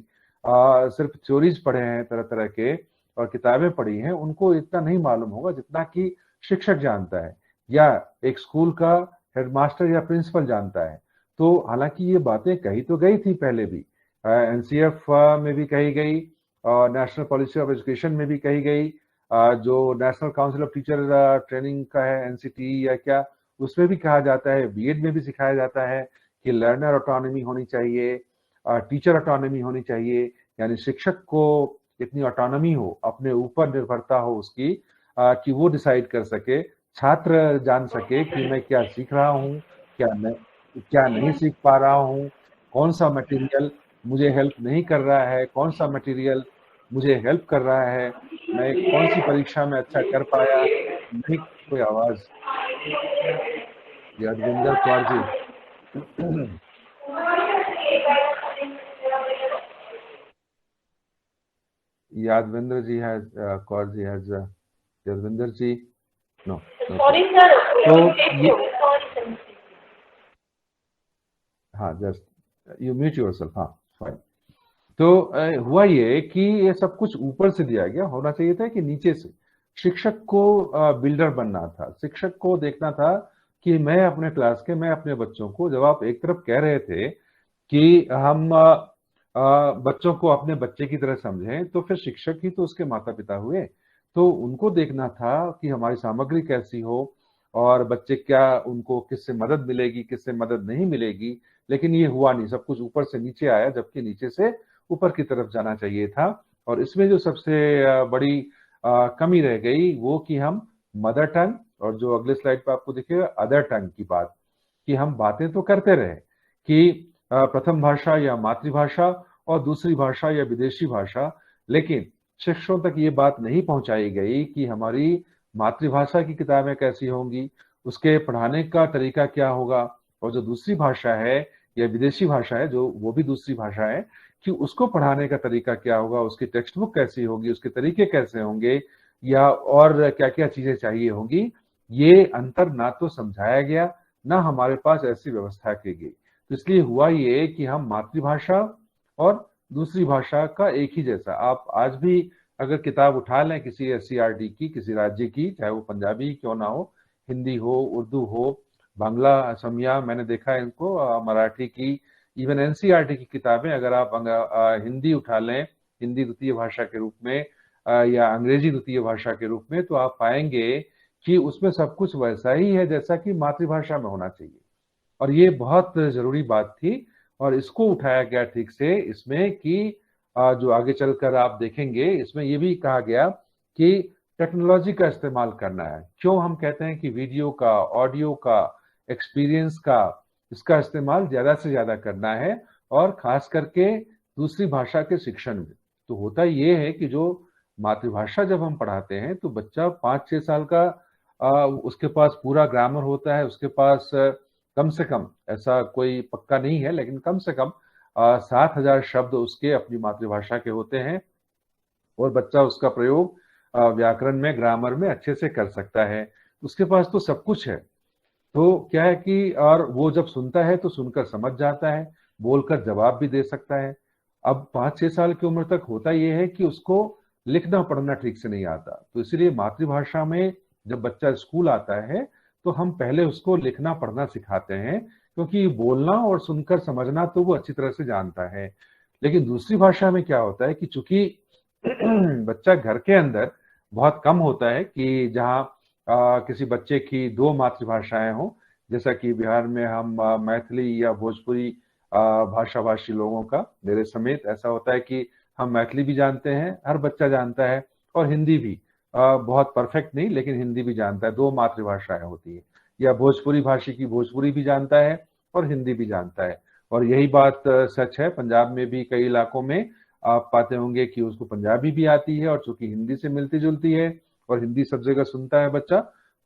सिर्फ थ्योरीज पढ़े हैं तरह तरह के और किताबें पढ़ी हैं, उनको इतना नहीं मालूम होगा जितना कि शिक्षक जानता है या एक स्कूल का हेडमास्टर या प्रिंसिपल जानता है। तो हालांकि ये बातें कही तो गई थी पहले भी, NCF में भी कही गई और नेशनल पॉलिसी ऑफ एजुकेशन में भी कही गई, जो national council of teacher training का है NCTE या क्या, उसमें भी कहा जाता है, बीएड में भी सिखाया जाता है कि लर्नर ऑटोनॉमी होनी चाहिए, टीचर ऑटोनॉमी होनी चाहिए, यानी शिक्षक को इतनी ऑटोनॉमी हो, अपने ऊपर निर्भरता हो उसकी, कि वो डिसाइड कर सके, छात्र जान सके कि मैं क्या सीख रहा हूँ, क्या नहीं सीख पा रहा हूँ, कौन सा मटेरियल मुझे हेल्प नहीं कर रहा है, कौन सा मटेरियल मुझे हेल्प कर रहा है, मैं कौन सी परीक्षा में अच्छा कर पाया नहीं। कोई आवाज, यादविंदर कौर जी। यादविंदर जी है, कौर जी है, यादविंदर जी, नो। सॉरी सर, तो ये, हाँ, जस्ट यू म्यूट योरसेल्फ, हाँ, फाइन। तो हुआ ये कि ये सब कुछ ऊपर से दिया गया, होना चाहिए था कि नीचे से शिक्षक को बिल्डर बनना था, शिक्षक को देखना था कि मैं अपने क्लास के, मैं अपने बच्चों को, जब आप एक तरफ कह रहे थे कि हम बच्चों को अपने बच्चे की तरह समझें, तो फिर शिक्षक ही तो उसके माता पिता हुए। तो उनको देखना था कि हमारी सामग्री कैसी हो और बच्चे क्या, उनको किससे मदद मिलेगी, किससे मदद नहीं मिलेगी। लेकिन ये हुआ नहीं, सब कुछ ऊपर से नीचे आया, जबकि नीचे से ऊपर की तरफ जाना चाहिए था। और इसमें जो सबसे बड़ी कमी रह गई वो कि हम मदर टंग, और जो अगले स्लाइड पे आपको दिखेगा अदर टंग की बात, कि हम बातें तो करते रहे कि प्रथम भाषा या मातृभाषा और दूसरी भाषा या विदेशी भाषा, लेकिन शिक्षकों तक ये बात नहीं पहुंचाई गई कि हमारी मातृभाषा की किताबें कैसी होंगी, उसके पढ़ाने का तरीका क्या होगा, और जो दूसरी भाषा है या विदेशी भाषा है, जो वो भी दूसरी भाषा है, कि उसको पढ़ाने का तरीका क्या होगा, उसकी टेक्स्ट बुक कैसी होगी, उसके तरीके कैसे होंगे, या और क्या क्या चीजें चाहिए होंगी। ये अंतर ना तो समझाया गया, ना हमारे पास ऐसी व्यवस्था की गई। तो इसलिए हुआ ये कि हम मातृभाषा और दूसरी भाषा का एक ही जैसा, आप आज भी अगर किताब उठा लें किसी SCRT की, किसी राज्य की, चाहे वो पंजाबी क्यों ना हो, हिंदी हो, उर्दू हो, बांग्ला, असमिया, मैंने देखा है इनको, मराठी की, इवन NCRT की किताबें अगर आप हिंदी उठा लें, हिंदी द्वितीय भाषा के रूप में, या अंग्रेजी द्वितीय भाषा के रूप में, तो आप पाएंगे कि उसमें सब कुछ वैसा ही है जैसा कि मातृभाषा में होना चाहिए। और ये बहुत जरूरी बात थी। और इसको उठाया गया ठीक से इसमें कि जो आगे चलकर आप देखेंगे इसमें ये भी कहा गया कि टेक्नोलॉजी का इस्तेमाल करना है। क्यों हम कहते हैं कि वीडियो का, ऑडियो का, एक्सपीरियंस का, इसका इस्तेमाल ज्यादा से ज्यादा करना है, और खास करके दूसरी भाषा के शिक्षण में। तो होता ये है कि जो मातृभाषा जब हम पढ़ाते हैं तो बच्चा 5-6 साल का उसके पास पूरा ग्रामर होता है, उसके पास कम से कम, ऐसा कोई पक्का नहीं है लेकिन कम से कम 7,000 शब्द उसके अपनी मातृभाषा के होते हैं, और बच्चा उसका प्रयोग व्याकरण में, ग्रामर में अच्छे से कर सकता है। उसके पास तो सब कुछ है। तो क्या है कि और वो जब सुनता है तो सुनकर समझ जाता है, बोलकर जवाब भी दे सकता है। अब 5-6 साल की उम्र तक होता यह है कि उसको लिखना पढ़ना ठीक से नहीं आता, तो इसलिए मातृभाषा में जब बच्चा स्कूल आता है तो हम पहले उसको लिखना पढ़ना सिखाते हैं, क्योंकि बोलना और सुनकर समझना तो वो अच्छी तरह से जानता है। लेकिन दूसरी भाषा में क्या होता है कि चूंकि बच्चा घर के अंदर बहुत कम होता है कि जहाँ किसी बच्चे की 2 मातृभाषाएं हों, जैसा कि बिहार में हम मैथिली या भोजपुरी भाषाभाषी लोगों का, मेरे समेत ऐसा होता है कि हम मैथिली भी जानते हैं, हर बच्चा जानता है, और हिंदी भी बहुत परफेक्ट नहीं लेकिन हिंदी भी जानता है। 2 मातृभाषाएं होती है। या भोजपुरी भाषी की भोजपुरी भी जानता है और हिंदी भी जानता है। और यही बात सच है, पंजाब में भी कई इलाकों में आप पाते होंगे कि उसको पंजाबी भी आती है, और चूंकि हिंदी से मिलती जुलती है और हिंदी सब जगह सुनता है बच्चा,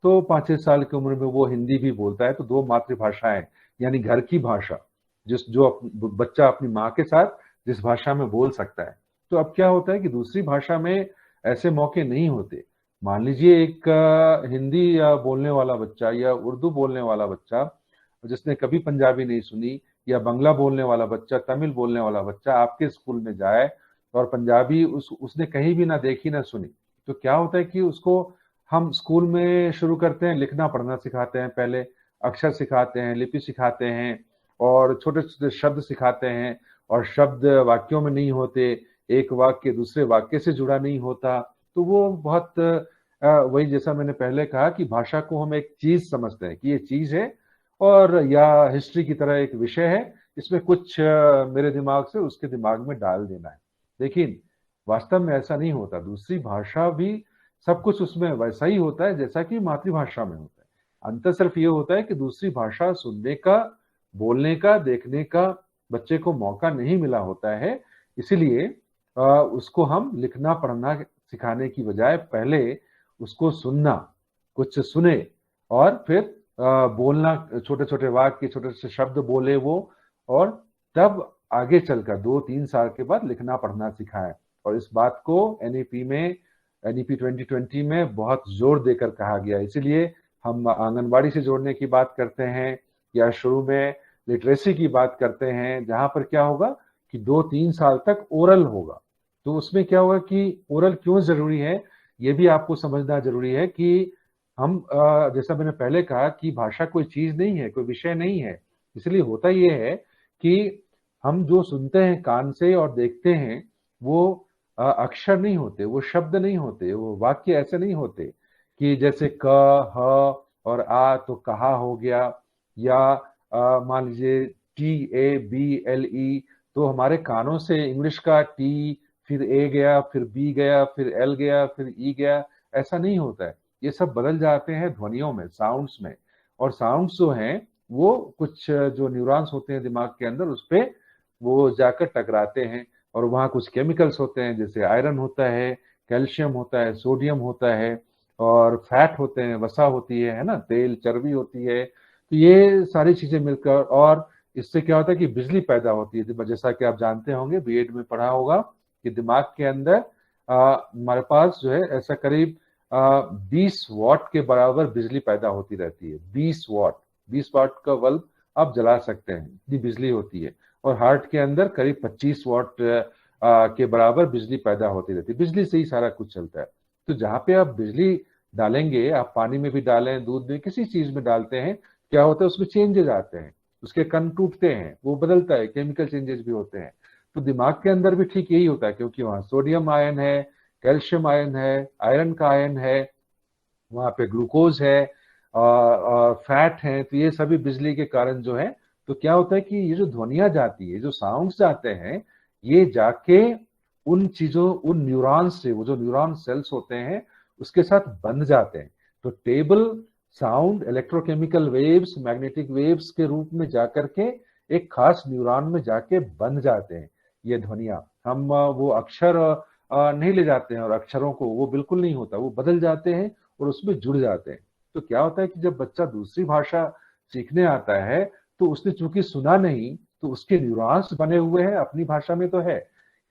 तो 5-6 साल की उम्र में वो हिंदी भी बोलता है। तो 2 मातृभाषाएं, यानी घर की भाषा, जो बच्चा अपनी माँ के साथ जिस भाषा में बोल सकता है। तो अब क्या होता है कि दूसरी भाषा में ऐसे मौके नहीं होते। मान लीजिए एक हिंदी बोलने वाला बच्चा या उर्दू बोलने वाला बच्चा जिसने कभी पंजाबी नहीं सुनी, या बांग्ला बोलने वाला बच्चा, तमिल बोलने वाला बच्चा आपके स्कूल में जाए और पंजाबी उसने कहीं भी ना देखी ना सुनी, तो क्या होता है कि उसको हम स्कूल में शुरू करते हैं, लिखना पढ़ना सिखाते हैं, पहले अक्षर सिखाते हैं, लिपि सिखाते हैं, और छोटे छोटे शब्द सिखाते हैं। और शब्द वाक्यों में नहीं होते, एक वाक्य दूसरे वाक्य से जुड़ा नहीं होता। तो वो बहुत वही जैसा मैंने पहले कहा कि भाषा को हम एक चीज समझते हैं कि ये चीज है, और या हिस्ट्री की तरह एक विषय है, इसमें कुछ मेरे दिमाग से उसके दिमाग में डाल देना है। लेकिन वास्तव में ऐसा नहीं होता। दूसरी भाषा भी सब कुछ उसमें वैसा ही होता है जैसा कि मातृभाषा में होता है। अंतर सिर्फ ये होता है कि दूसरी भाषा सुनने का, बोलने का, देखने का बच्चे को मौका नहीं मिला होता है। इसीलिए उसको हम लिखना पढ़ना सिखाने की बजाय पहले उसको सुनना, कुछ सुने और फिर बोलना, छोटे छोटे वाक्य, छोटे छोटे शब्द बोले वो, और तब आगे चलकर 2-3 साल के बाद लिखना पढ़ना सिखाएं। और इस बात को एनईपी 2020 में बहुत जोर देकर कहा गया। इसीलिए हम आंगनबाड़ी से जोड़ने की बात करते हैं, या शुरू में लिटरेसी की बात करते हैं, जहां पर क्या होगा कि 2-3 साल तक ओरल होगा। तो उसमें क्या होगा कि ओरल क्यों जरूरी है, ये भी आपको समझना जरूरी है कि हम जैसा मैंने पहले कहा कि भाषा कोई चीज नहीं है, कोई विषय नहीं है। इसलिए होता ये है कि हम जो सुनते हैं कान से और देखते हैं वो अक्षर नहीं होते, वो शब्द नहीं होते, वो वाक्य ऐसे नहीं होते कि जैसे क, ह और आ तो कहा हो गया, या मान लीजिए TABLE, तो हमारे कानों से इंग्लिश का टी, फिर ए गया, फिर बी गया, फिर एल गया, फिर ई गया, ऐसा नहीं होता है। ये सब बदल जाते हैं ध्वनियों में, साउंड्स में। और साउंड्स जो हैं वो कुछ जो न्यूरॉन्स होते हैं दिमाग के अंदर, उस पे वो जाकर टकराते हैं, और वहाँ कुछ केमिकल्स होते हैं, जैसे आयरन होता है, कैल्शियम होता है, सोडियम होता है, और फैट होते हैं, वसा होती है ना, तेल चर्बी होती है। तो ये सारी चीजें मिलकर, और इससे क्या होता है कि बिजली पैदा होती है। जैसा कि आप जानते होंगे, बीएड में पढ़ा होगा कि दिमाग के अंदर हमारे पास जो है ऐसा करीब 20 वॉट के बराबर बिजली पैदा होती रहती है। 20 वॉट का बल्ब आप जला सकते हैं, इतनी बिजली होती है। और हार्ट के अंदर करीब 25 वॉट के बराबर बिजली पैदा होती रहती है। बिजली से ही सारा कुछ चलता है। तो जहाँ पे आप बिजली डालेंगे, आप पानी में भी डालें, दूध में, किसी चीज में डालते हैं, क्या होता है उसमें चेंजेस आते हैं, उसके कण टूटते हैं, वो बदलता है, केमिकल चेंजेस भी होते हैं। तो दिमाग के अंदर भी ठीक यही होता है, क्योंकि वहाँ सोडियम आयन है, कैल्शियम आयन है, आयरन का आयन है, वहाँ पे ग्लूकोज है, और फैट है। तो ये सभी बिजली के कारण जो है तो क्या होता है कि ये जो ध्वनियां जाती है, जो साउंड्स जाते हैं, ये जाके उन चीजों, उन न्यूरॉन्स से, वो जो न्यूरॉन सेल्स होते हैं उसके साथ बंध जाते हैं। तो table sound electrochemical waves, magnetic waves के रूप में जाकर के एक खास न्यूरॉन में जाके बंध जाते हैं ये ध्वनियां। हम वो अक्षर नहीं ले जाते हैं, और अक्षरों को वो बिल्कुल नहीं होता, वो बदल जाते हैं और उसमें जुड़ जाते हैं। तो क्या होता है कि जब बच्चा दूसरी भाषा सीखने आता है, तो उसने चूंकि सुना नहीं, तो उसके न्यूरॉन्स बने हुए हैं अपनी भाषा में तो है,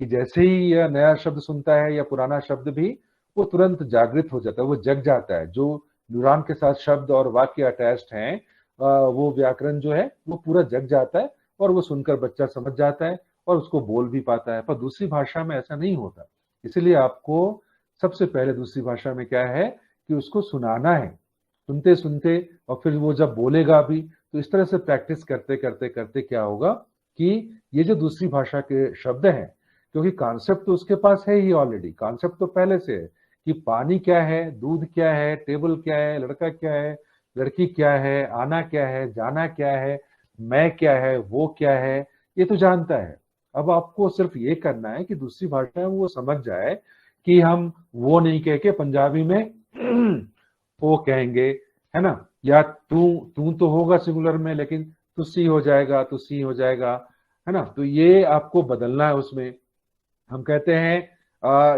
कि जैसे ही यह नया शब्द सुनता है या पुराना शब्द भी, वो तुरंत जागृत हो जाता है, वो जग जाता है। जो न्यूरॉन के साथ शब्द और वाक्य अटैच्ड हैं, वो व्याकरण जो है वो पूरा जग जाता है, और वो सुनकर बच्चा समझ जाता है और उसको बोल भी पाता है। पर दूसरी भाषा में ऐसा नहीं होता। इसीलिए आपको सबसे पहले दूसरी भाषा में क्या है कि उसको सुनाना है, सुनते सुनते, और फिर वो जब बोलेगा भी, तो इस तरह से प्रैक्टिस करते करते करते क्या होगा कि ये जो दूसरी भाषा के शब्द हैं, क्योंकि कॉन्सेप्ट तो उसके पास है ही ऑलरेडी, कॉन्सेप्ट तो पहले से है कि पानी क्या है, दूध क्या है, टेबल क्या है, लड़का क्या है, लड़की क्या है, आना क्या है, जाना क्या है, मैं क्या है, वो क्या है, ये तो जानता है। अब आपको सिर्फ ये करना है कि दूसरी भाषा में वो समझ जाए कि हम वो नहीं कह के पंजाबी में वो कहेंगे, है ना, या तू, तू तो होगा सिंगुलर में, लेकिन तुसी हो जाएगा, तुसी हो जाएगा, है ना। तो ये आपको बदलना है उसमें। हम कहते हैं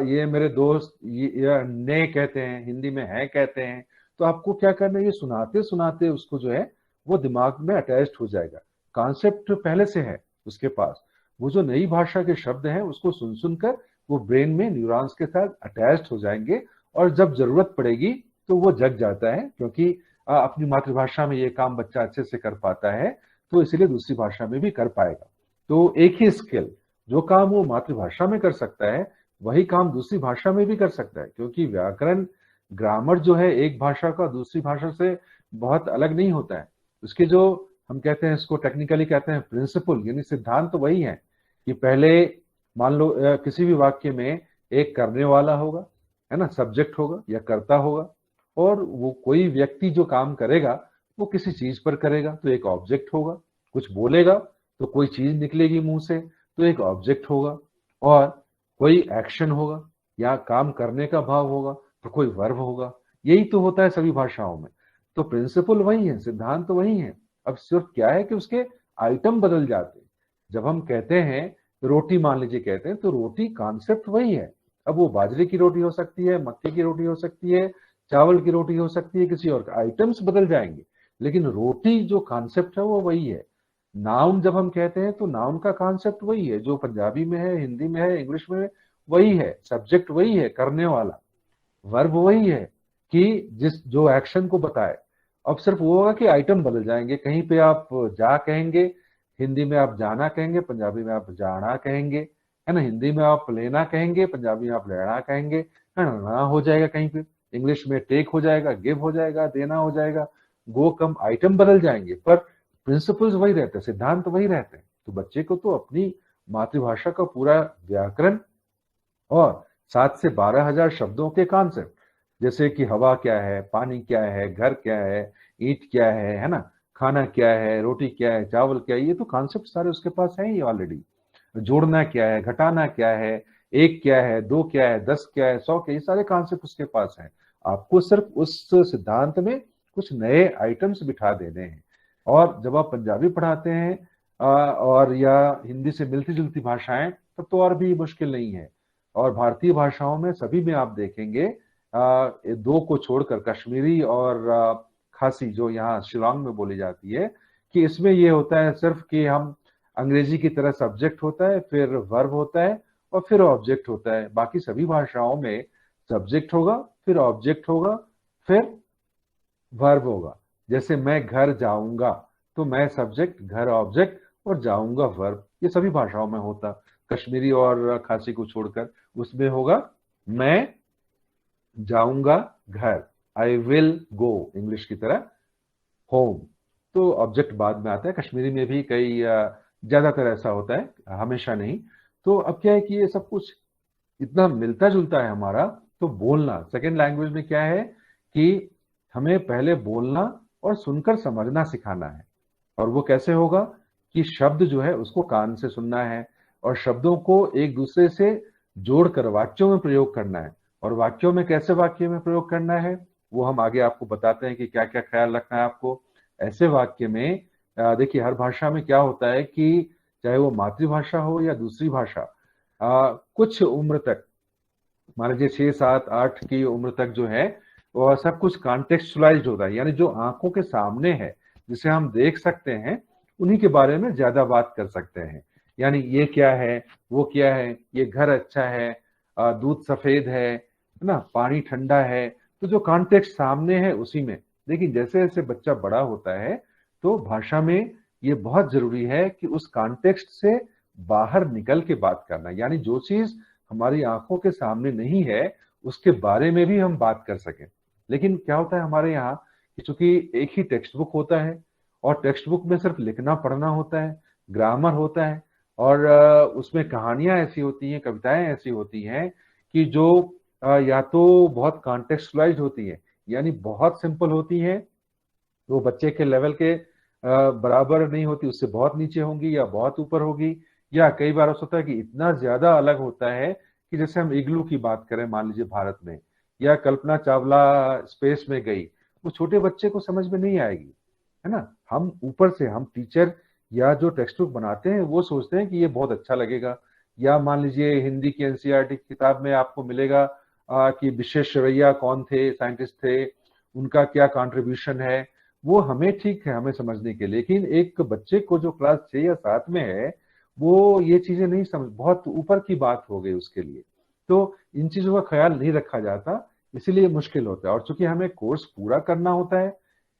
ये मेरे दोस्त, ये ने कहते हैं, हिंदी में है कहते हैं। तो आपको क्या करना है, ये सुनाते सुनाते उसको जो है वो दिमाग में अटैच्ड हो जाएगा, कॉन्सेप्ट पहले से है उसके पास। वो जो नई भाषा के शब्द हैं उसको सुन सुनकर वो ब्रेन में न्यूरॉन्स के साथ अटैच्ड हो जाएंगे, और जब जरूरत पड़ेगी तो वो जग जाता है, क्योंकि अपनी मातृभाषा में ये काम बच्चा अच्छे से कर पाता है, तो इसलिए दूसरी भाषा में भी कर पाएगा। तो एक ही स्किल, जो काम वो मातृभाषा में कर सकता है वही काम दूसरी भाषा में भी कर सकता है, क्योंकि व्याकरण, ग्रामर जो है एक भाषा का दूसरी भाषा से बहुत अलग नहीं होता है। उसके जो, हम कहते हैं, इसको टेक्निकली कहते हैं प्रिंसिपल, यानी सिद्धांत तो वही है कि पहले मान लो किसी भी वाक्य में एक करने वाला होगा, है ना, सब्जेक्ट होगा या कर्ता होगा, और वो कोई व्यक्ति जो काम करेगा वो किसी चीज पर करेगा तो एक ऑब्जेक्ट होगा, कुछ बोलेगा तो कोई चीज निकलेगी मुंह से तो एक ऑब्जेक्ट होगा, और कोई एक्शन होगा या काम करने का भाव होगा तो कोई वर्ब होगा। यही तो होता है सभी भाषाओं में। तो प्रिंसिपल वही है, सिद्धांत तो वही है। अब सिर्फ क्या है कि उसके आइटम बदल जाते हैं। जब हम कहते हैं रोटी, मान लीजिए कहते हैं, तो रोटी कॉन्सेप्ट वही है। अब वो बाजरे की रोटी हो सकती है, मक्के की रोटी हो सकती है, चावल की रोटी हो सकती है, किसी और का, आइटम्स बदल जाएंगे, लेकिन रोटी जो कॉन्सेप्ट है वो वही है। नाउन जब हम कहते हैं तो नाउन का कॉन्सेप्ट वही है, जो पंजाबी में है, हिंदी में है, इंग्लिश में है, वही है। सब्जेक्ट वही है, करने वाला। वर्ब वही है कि जिस जो एक्शन को बताए। अब सिर्फ वो होगा कि आइटम बदल जाएंगे, कहीं पे आप जा कहेंगे, हिंदी में आप जाना कहेंगे, पंजाबी में आप जाना कहेंगे, है ना। हिंदी में आप लेना कहेंगे, पंजाबी में आप लेना कहेंगे, है ना, ना हो जाएगा कहीं पे। इंग्लिश में टेक हो जाएगा, गिव हो जाएगा, देना हो जाएगा, गो कम, आइटम बदल जाएंगे, पर प्रिंसिपल्स वही रहते हैं, सिद्धांत वही रहते हैं। तो बच्चे को तो अपनी मातृभाषा का पूरा व्याकरण और 7 से 12 हजार शब्दों के कॉन्सेप्ट, जैसे कि हवा क्या है, पानी क्या है, घर क्या है, ईंट क्या है ना, खाना क्या है, रोटी क्या है, चावल क्या है, ये तो कॉन्सेप्ट सारे उसके पास है ही ऑलरेडी। जोड़ना क्या है, घटाना क्या है, एक क्या है, दो क्या है, 10 क्या है, 100 क्या है, ये सारे कॉन्सेप्ट उसके पास हैं। आपको सिर्फ उस सिद्धांत में कुछ नए आइटम्स बिठा देने हैं। और जब आप पंजाबी पढ़ाते हैं और या हिंदी से मिलती जुलती भाषाएं, तब तो और भी मुश्किल नहीं है। और भारतीय भाषाओं में सभी में आप देखेंगे, दो को छोड़कर, कश्मीरी और खासी जो यहाँ शिलांग में बोली जाती है, कि इसमें ये होता है सिर्फ कि हम अंग्रेजी की तरह सब्जेक्ट होता है, फिर वर्ब होता है, और फिर ऑब्जेक्ट होता है। बाकी सभी भाषाओं में सब्जेक्ट होगा, फिर ऑब्जेक्ट होगा, फिर वर्ब होगा। जैसे मैं घर जाऊंगा, तो मैं सब्जेक्ट, घर ऑब्जेक्ट, और जाऊंगा वर्ब। ये सभी भाषाओं में होता, कश्मीरी और खासी को छोड़कर। उसमें होगा मैं जाऊंगा घर, आई विल गो, इंग्लिश की तरह होम। तो ऑब्जेक्ट बाद में आता है। कश्मीरी में भी कई ज्यादातर ऐसा होता है, हमेशा नहीं। तो अब क्या है कि ये सब कुछ इतना मिलता जुलता है हमारा। तो बोलना सेकेंड लैंग्वेज में क्या है कि हमें पहले बोलना और सुनकर समझना सिखाना है। और वो कैसे होगा कि शब्द जो है उसको कान से सुनना है और शब्दों को एक दूसरे से जोड़कर वाक्यों में प्रयोग करना है। और वाक्यों में कैसे वाक्य में प्रयोग करना है वो हम आगे आपको बताते हैं कि क्या क्या ख्याल रखना है आपको ऐसे वाक्य में। देखिए, हर भाषा में क्या होता है कि चाहे वो मातृभाषा हो या दूसरी भाषा, कुछ उम्र तक, मान लीजिए 6 7 8 की उम्र तक जो है वो सब कुछ कॉन्टेक्चुअलाइज्ड होता है, यानी जो आंखों के सामने है जिसे हम देख सकते हैं उन्हीं के बारे में ज्यादा बात कर सकते हैं। यानी ये क्या है, वो क्या है, ये घर अच्छा है, दूध सफेद है ना, पानी ठंडा है। तो जो कॉन्टेक्स्ट सामने है उसी में। लेकिन जैसे जैसे बच्चा बड़ा होता है तो भाषा में ये बहुत जरूरी है कि उस कॉन्टेक्स्ट से बाहर निकल के बात करना, यानी जो चीज हमारी आंखों के सामने नहीं है उसके बारे में भी हम बात कर सकें। लेकिन क्या होता है हमारे यहाँ कि चूंकि एक ही टेक्स्ट बुक होता है और टेक्स्ट बुक में सिर्फ लिखना पढ़ना होता है, ग्रामर होता है, और उसमें कहानियां ऐसी होती हैं, कविताएं ऐसी होती हैं कि जो या तो बहुत कॉन्टेक्चुअलाइज्ड होती हैं, यानी बहुत सिंपल होती हैं, वो बच्चे के लेवल के बराबर नहीं होती, उससे बहुत नीचे होंगी या बहुत ऊपर होगी, या कई बार ऐसा होता है कि इतना ज्यादा अलग होता है कि जैसे हम इग्लू की बात करें मान लीजिए भारत में, या कल्पना चावला स्पेस में गई, वो छोटे बच्चे को समझ में नहीं आएगी, है ना। हम ऊपर से हम टीचर या जो टेक्स्ट बुक बनाते हैं वो सोचते हैं कि ये बहुत अच्छा लगेगा। या मान लीजिए हिंदी की एनसीईआरटी की किताब में आपको मिलेगा कि विश्वेश्वरैया कौन थे, साइंटिस्ट थे, उनका क्या कंट्रीब्यूशन है, वो हमें ठीक है हमें समझने के। लेकिन एक बच्चे को जो क्लास 6 या 7 में है वो ये चीजें नहीं समझ, बहुत ऊपर की बात हो गई उसके लिए। तो इन चीजों का ख्याल नहीं रखा जाता, इसीलिए मुश्किल होता है। और चूंकि हमें कोर्स पूरा करना होता है,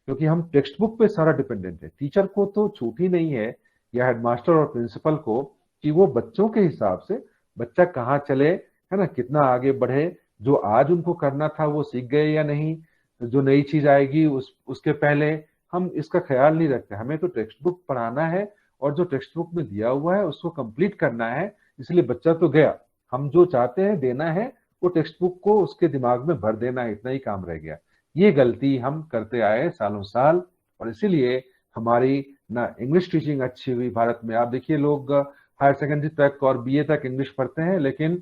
क्योंकि हम टेक्स्ट बुक पे सारा डिपेंडेंट है, टीचर को तो छूट ही नहीं है या हेडमास्टर और प्रिंसिपल को कि वो बच्चों के हिसाब से बच्चा कहाँ चले, है ना, कितना आगे बढ़े, जो आज उनको करना था वो सीख गए या नहीं, जो नई चीज आएगी उसके पहले हम इसका ख्याल नहीं रखते। हमें तो टेक्स्ट बुक पढ़ाना है और जो टेक्स्ट बुक में दिया हुआ है उसको कंप्लीट करना है। इसलिए बच्चा तो गया, हम जो चाहते हैं देना है वो टेक्स्ट बुक को उसके दिमाग में भर देना है, इतना ही काम रह गया। ये गलती हम करते आए सालों साल, और इसीलिए हमारी ना इंग्लिश टीचिंग अच्छी हुई भारत में। आप देखिए लोग हायर सेकेंडरी तक और बीए तक इंग्लिश पढ़ते हैं, लेकिन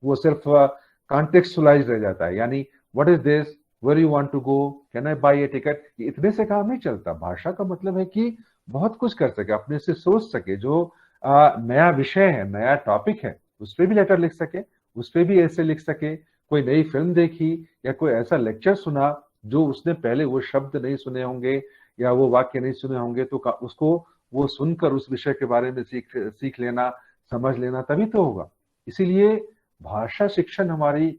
वो सिर्फ कॉन्टेक्चुअलाइज रह जाता है, यानी what is this, where you want to go, can I buy a ticket, इतने से काम नहीं चलता। भाषा का मतलब है कि बहुत कुछ कर सके, अपने से सोच सके, जो नया विषय है, नया टॉपिक है, उस पर भी लेटर लिख सके, उस पर भी ऐसे लिख सके, कोई नई फिल्म देखी या कोई ऐसा लेक्चर सुना जो उसने पहले वो शब्द नहीं सुने होंगे या वो वाक्य नहीं सुने होंगे, तो उसको वो सुनकर उस विषय के बारे में सीख लेना, समझ लेना, तभी तो होगा। इसीलिए भाषा शिक्षण हमारी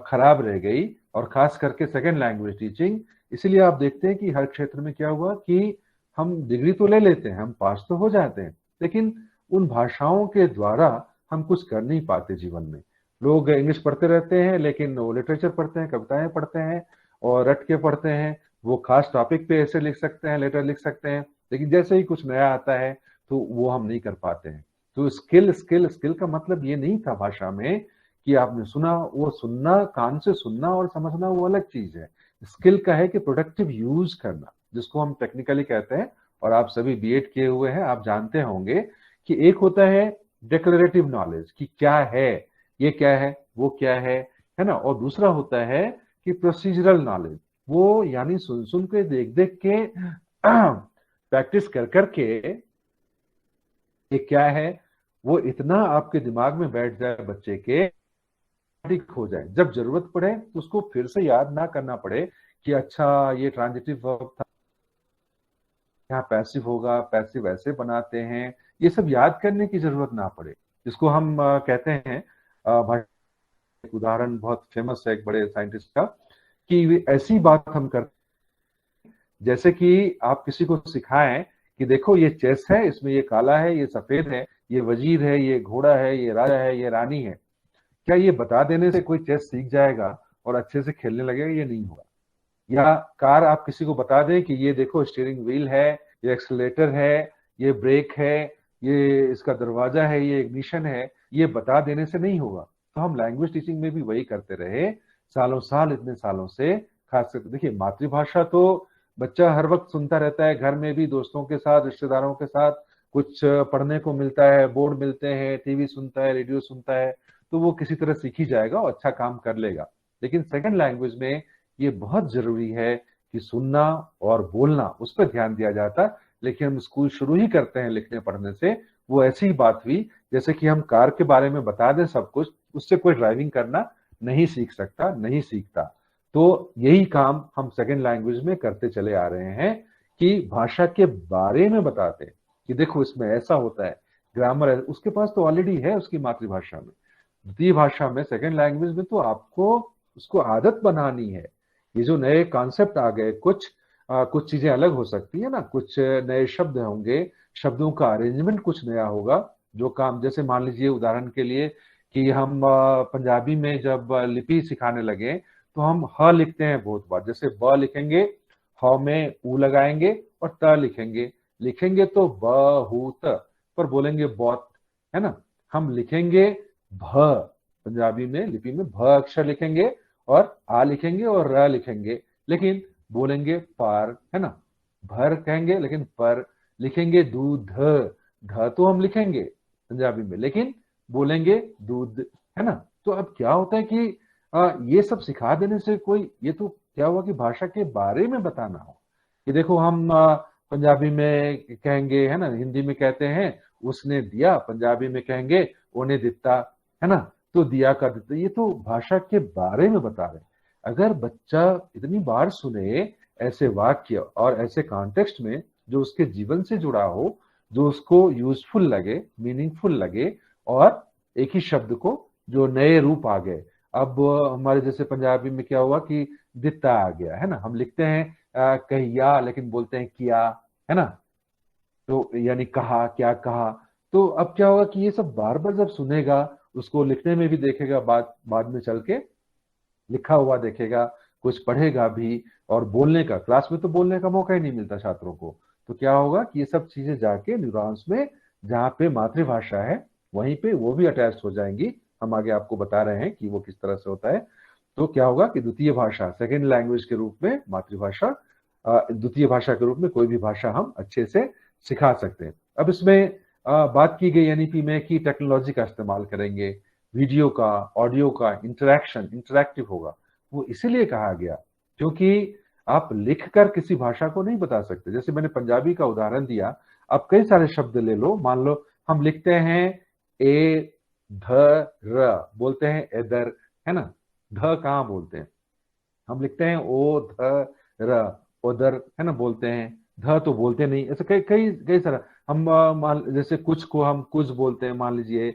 खराब रह गई, और खास करके सेकेंड लैंग्वेज टीचिंग। इसीलिए आप देखते हैं कि हर क्षेत्र में क्या हुआ कि हम डिग्री तो ले लेते हैं, हम पास तो हो जाते हैं, लेकिन उन भाषाओं के द्वारा हम कुछ कर नहीं पाते जीवन में। लोग इंग्लिश पढ़ते रहते हैं लेकिन वो लिटरेचर पढ़ते हैं, कविताएं पढ़ते हैं और रट के पढ़ते हैं, वो खास टॉपिक पे ऐसे लिख सकते हैं, लेटर लिख सकते हैं, लेकिन जैसे ही कुछ नया आता है तो वो हम नहीं कर पाते हैं। तो स्किल स्किल स्किल का मतलब ये नहीं था भाषा में कि आपने सुना, वो सुनना, कान से सुनना और समझना वो अलग चीज है। स्किल का है कि प्रोडक्टिव यूज करना, जिसको हम टेक्निकली कहते हैं। और आप सभी बीएड किए हुए हैं, आप जानते होंगे कि एक होता है डिक्लेरेटिव नॉलेज कि क्या है, ये क्या है, वो क्या है ना, और दूसरा होता है कि प्रोसीजरल नॉलेज, वो यानी सुन सुन के देख देख के प्रैक्टिस कर करके ये क्या है वो इतना आपके दिमाग में बैठ जाए बच्चे के, ठीक हो जाए, जब जरूरत पड़े तो उसको फिर से याद ना करना पड़े कि अच्छा ये ट्रांजिटिव वर्ब था, यहाँ पैसिव होगा, पैसिव ऐसे बनाते हैं, ये सब याद करने की जरूरत ना पड़े। इसको हम कहते हैं एक उदाहरण बहुत फेमस है एक बड़े साइंटिस्ट का, कि ऐसी बात हम करते जैसे कि आप किसी को सिखाएं कि देखो ये चेस है, इसमें ये काला है, ये सफेद है, ये वजीर है, ये घोड़ा है, ये राजा है, ये रानी है। क्या ये बता देने से कोई चेस सीख जाएगा और अच्छे से खेलने लगेगा? ये नहीं होगा। या कार आप किसी को बता दें कि ये देखो स्टीयरिंग व्हील है, ये एक्सीलरेटर है, ये ब्रेक है, ये इसका दरवाजा है, ये इग्निशन है, ये बता देने से नहीं होगा। तो हम लैंग्वेज टीचिंग में भी वही करते रहे सालों साल, इतने सालों से। खास करके देखिए मातृभाषा तो बच्चा हर वक्त सुनता रहता है, घर में भी, दोस्तों के साथ, रिश्तेदारों के साथ, कुछ पढ़ने को मिलता है, बोर्ड मिलते हैं, टीवी सुनता है, रेडियो सुनता है, तो वो किसी तरह सीख ही जाएगा और अच्छा काम कर लेगा। लेकिन सेकंड लैंग्वेज में ये बहुत जरूरी है कि सुनना और बोलना, उस पर ध्यान दिया जाता। लेकिन हम स्कूल शुरू ही करते हैं लिखने पढ़ने से, वो ऐसी ही बात हुई जैसे कि हम कार के बारे में बता दें सब कुछ, उससे कोई ड्राइविंग करना नहीं सीख सकता, नहीं सीखता। तो यही काम हम सेकंड लैंग्वेज में करते चले आ रहे हैं कि भाषा के बारे में बताते हैं कि देखो इसमें ऐसा होता है, ग्रामर है, उसके पास तो ऑलरेडी है उसकी मातृभाषा में। द्वितीय भाषा में, सेकंड लैंग्वेज में, तो आपको उसको आदत बनानी है। ये जो नए कॉन्सेप्ट आ गए, कुछ चीजें अलग हो सकती है ना, कुछ नए शब्द होंगे, शब्दों का अरेंजमेंट कुछ नया होगा। जो काम, जैसे मान लीजिए उदाहरण के लिए कि हम पंजाबी में जब लिपि सिखाने लगे तो हम ह लिखते हैं बहुत बार, जैसे ब लिखेंगे, ह में ऊ लगाएंगे और त लिखेंगे। लिखेंगे तो ब हु त, पर बोलेंगे बहुत, है ना। हम लिखेंगे भ, पंजाबी में लिपि में भ अक्षर लिखेंगे और आ लिखेंगे और र लिखेंगे, लेकिन बोलेंगे पार, है ना। भर कहेंगे लेकिन पर लिखेंगे दूध, ध तो हम लिखेंगे पंजाबी में लेकिन बोलेंगे दूध, है ना। तो अब क्या होता है कि ये सब सिखा देने से कोई, ये तो क्या हुआ कि भाषा के बारे में बताना हो कि देखो हम पंजाबी में कहेंगे, है ना, हिंदी में कहते हैं उसने दिया, पंजाबी में कहेंगे ओने दिता, है ना। तो दिया का दिता, ये तो भाषा के बारे में बता रहे हैं। अगर बच्चा इतनी बार सुने ऐसे वाक्य और ऐसे कॉन्टेक्स्ट में जो उसके जीवन से जुड़ा हो, जो उसको यूजफुल लगे, मीनिंगफुल लगे, और एक ही शब्द को जो नए रूप आ गए। अब हमारे जैसे पंजाबी में क्या हुआ कि दिता आ गया, है ना। हम लिखते हैं कहिया लेकिन बोलते हैं किया, है ना। तो यानी कहा, क्या कहा। तो अब क्या होगा कि ये सब बार बार जब सुनेगा, उसको लिखने में भी देखेगा, बाद में चल के लिखा हुआ देखेगा, कुछ पढ़ेगा भी, और बोलने का, क्लास में तो बोलने का मौका ही नहीं मिलता छात्रों को। तो क्या होगा कि ये सब चीजें जाके न्यूरॉन्स में, जहाँ पे मातृभाषा है वहीं पे वो भी अटैच हो जाएंगी। हम आगे आपको बता रहे हैं कि वो किस तरह से होता है। तो क्या होगा कि द्वितीय भाषा, सेकेंड लैंग्वेज के रूप में मातृभाषा, द्वितीय भाषा के रूप में कोई भी भाषा हम अच्छे से सिखा सकते हैं। अब इसमें बात की गई एनईपी में कि टेक्नोलॉजी का इस्तेमाल करेंगे, वीडियो का, ऑडियो का, इंटरैक्टिव होगा। वो इसीलिए कहा गया क्योंकि आप लिख कर किसी भाषा को नहीं बता सकते। जैसे मैंने पंजाबी का उदाहरण दिया, आप कई सारे शब्द ले लो, मान लो हम लिखते हैं ए ध र, बोलते हैं इधर, है ना। ध कहाँ बोलते हैं, हम लिखते हैं ओ ध र, उधर, है ना, बोलते हैं। ध तो बोलते नहीं। ऐसे कई कई कई सारा, हम मान जैसे कुछ को हम कुछ बोलते हैं, मान लीजिए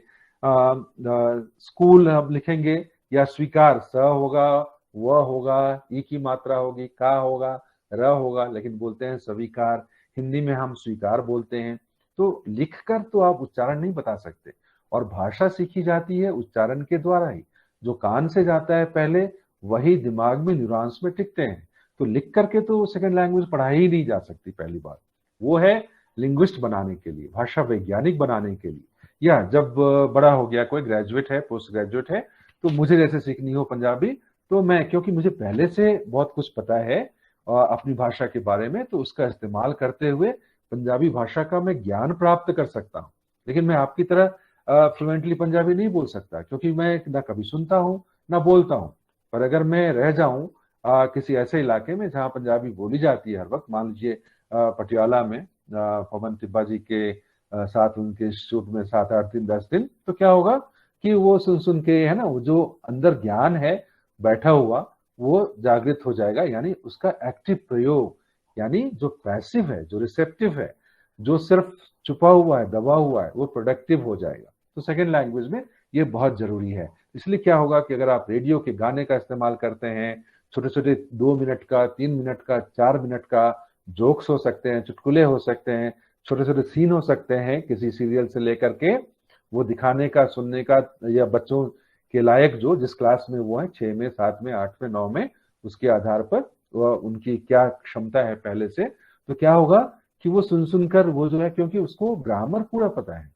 स्कूल हम लिखेंगे, या स्वीकार, स होगा, व होगा, ई की मात्रा होगी, का होगा, र होगा, लेकिन बोलते हैं स्वीकार। हिंदी में हम स्वीकार बोलते हैं। तो लिखकर तो आप उच्चारण नहीं बता सकते, और भाषा सीखी जाती है उच्चारण के द्वारा ही। जो कान से जाता है पहले, वही दिमाग में, न्यूरॉन्स में टिकते हैं। तो लिख करके तो सेकंड लैंग्वेज पढ़ाई ही नहीं जा सकती। पहली बात वो है लिंग्विस्ट बनाने के लिए, भाषा वैज्ञानिक बनाने के लिए, या जब बड़ा हो गया, कोई ग्रेजुएट है, पोस्ट ग्रेजुएट है, तो मुझे जैसे सीखनी हो पंजाबी, तो मैं, क्योंकि मुझे पहले से बहुत कुछ पता है अपनी भाषा के बारे में, तो उसका इस्तेमाल करते हुए पंजाबी भाषा का मैं ज्ञान प्राप्त कर सकता हूँ। लेकिन मैं आपकी तरह फ्लुएंटली पंजाबी नहीं बोल सकता, क्योंकि मैं ना कभी सुनता हूँ ना बोलता हूँ। पर अगर मैं रह जाऊं किसी ऐसे इलाके में जहाँ पंजाबी बोली जाती है हर वक्त, मान लीजिए पटियाला में पवन तिब्बा जी के साथ उनके इंस्टीट्यूट में 7-8 दिन 10 दिन, तो क्या होगा कि वो सुन सुन के, है ना, वो जो अंदर ज्ञान है बैठा हुआ, वो जागृत हो जाएगा। यानी उसका एक्टिव प्रयोग, यानी जो पैसिव है, जो रिसेप्टिव है, जो सिर्फ छुपा हुआ है, दबा हुआ है, वो प्रोडक्टिव हो जाएगा। तो सेकेंड लैंग्वेज में ये बहुत जरूरी है। इसलिए क्या होगा कि अगर आप रेडियो के गाने का इस्तेमाल करते हैं, छोटे छोटे 2 मिनट का, 3 मिनट का, 4 मिनट का जोक्स हो सकते हैं, चुटकुले हो सकते हैं, छोटे छोटे सीन हो सकते हैं किसी सीरियल से लेकर के, वो दिखाने का, सुनने का, या बच्चों के लायक जो जिस क्लास में वो है, 6 में, 7 में, 8 में, 9 में, उसके आधार पर उनकी क्या क्षमता है पहले से, तो क्या होगा कि वो सुन सुनकर वो जो है, क्योंकि उसको ग्रामर पूरा पता है।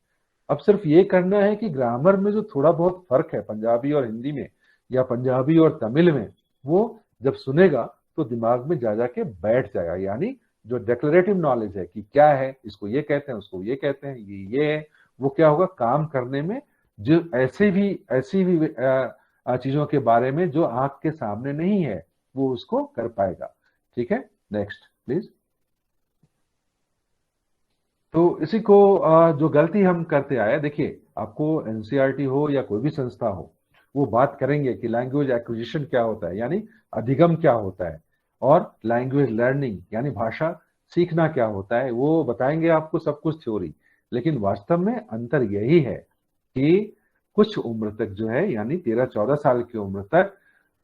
अब सिर्फ ये करना है कि ग्रामर में जो थोड़ा बहुत फर्क है पंजाबी और हिंदी में, या पंजाबी और तमिल में, वो जब सुनेगा तो दिमाग में जा जाके बैठ जाएगा, यानी जो डिक्लेरेटिव नॉलेज है कि क्या है, इसको ये कहते हैं, उसको ये कहते हैं, ये है, वो क्या होगा काम करने में, जो ऐसी भी चीजों के बारे में जो आंख के सामने नहीं है वो उसको कर पाएगा। ठीक है, नेक्स्ट प्लीज। तो इसी को जो गलती हम करते आए, देखिए आपको एनसीईआरटी हो या कोई भी संस्था हो, वो बात करेंगे कि लैंग्वेज एक्विजिशन क्या होता है, यानी अधिगम क्या होता है, और लैंग्वेज लर्निंग यानी भाषा सीखना क्या होता है, वो बताएंगे आपको सब कुछ थ्योरी। लेकिन वास्तव में अंतर यही है कि कुछ उम्र तक जो है, यानी 13-14 साल की उम्र तक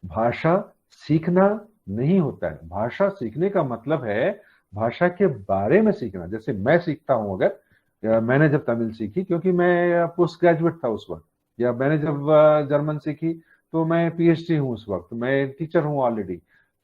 भाषा सीखना नहीं होता है। भाषा सीखने का मतलब है भाषा के बारे में सीखना। जैसे मैं सीखता हूं, अगर मैंने जब तमिल सीखी क्योंकि मैं पोस्ट ग्रेजुएट था उस वक्त, या मैंने जब जर्मन सीखी तो मैं पीएचडी हूँ उस वक्त, मैं टीचर हूँ ऑलरेडी।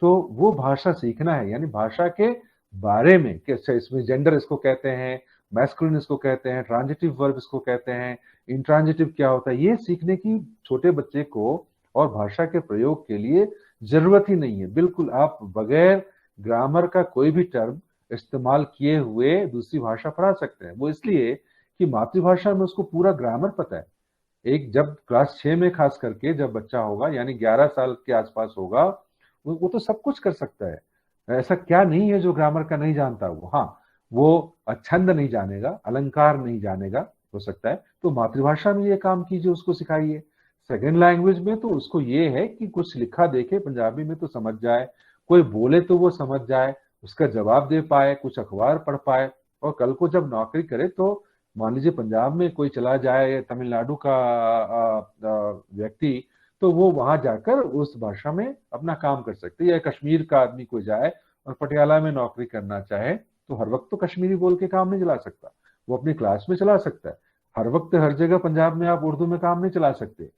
तो वो भाषा सीखना है, यानी भाषा के बारे में कैसे, इसमें जेंडर इसको कहते हैं, मैस्कुलिन इसको कहते हैं, ट्रांजिटिव वर्ब इसको कहते हैं, इंट्रांजिटिव क्या होता है, ये सीखने की छोटे बच्चे को और भाषा के प्रयोग के लिए जरूरत ही नहीं है। बिल्कुल आप बगैर ग्रामर का कोई भी टर्म इस्तेमाल किए हुए दूसरी भाषा पढ़ा सकते हैं। वो इसलिए कि मातृभाषा में उसको पूरा ग्रामर पता है। एक जब क्लास 6 में खास करके जब बच्चा होगा, यानी 11 साल के आसपास होगा, वो तो सब कुछ कर सकता है। ऐसा क्या नहीं है जो ग्रामर का नहीं जानता वो। हाँ, वो छंद नहीं जानेगा, अलंकार नहीं जानेगा, हो सकता है। तो मातृभाषा में ये काम कीजिए, उसको सिखाइए। सेकेंड लैंग्वेज में तो उसको ये है कि कुछ लिखा देखे पंजाबी में तो समझ जाए, कोई बोले तो वो समझ जाए, उसका जवाब दे पाए, कुछ अखबार पढ़ पाए। और कल को जब नौकरी करे तो मान लीजिए पंजाब में कोई चला जाए, तमिलनाडु का व्यक्ति, तो वो वहां जाकर उस भाषा में अपना काम कर सकते हैं। या कश्मीर का आदमी कोई जाए और पटियाला में नौकरी करना चाहे तो हर वक्त तो कश्मीरी बोल के काम नहीं चला सकता, वो अपनी क्लास में चला सकता है। हर वक्त हर जगह पंजाब में आप उर्दू में काम नहीं चला सकते।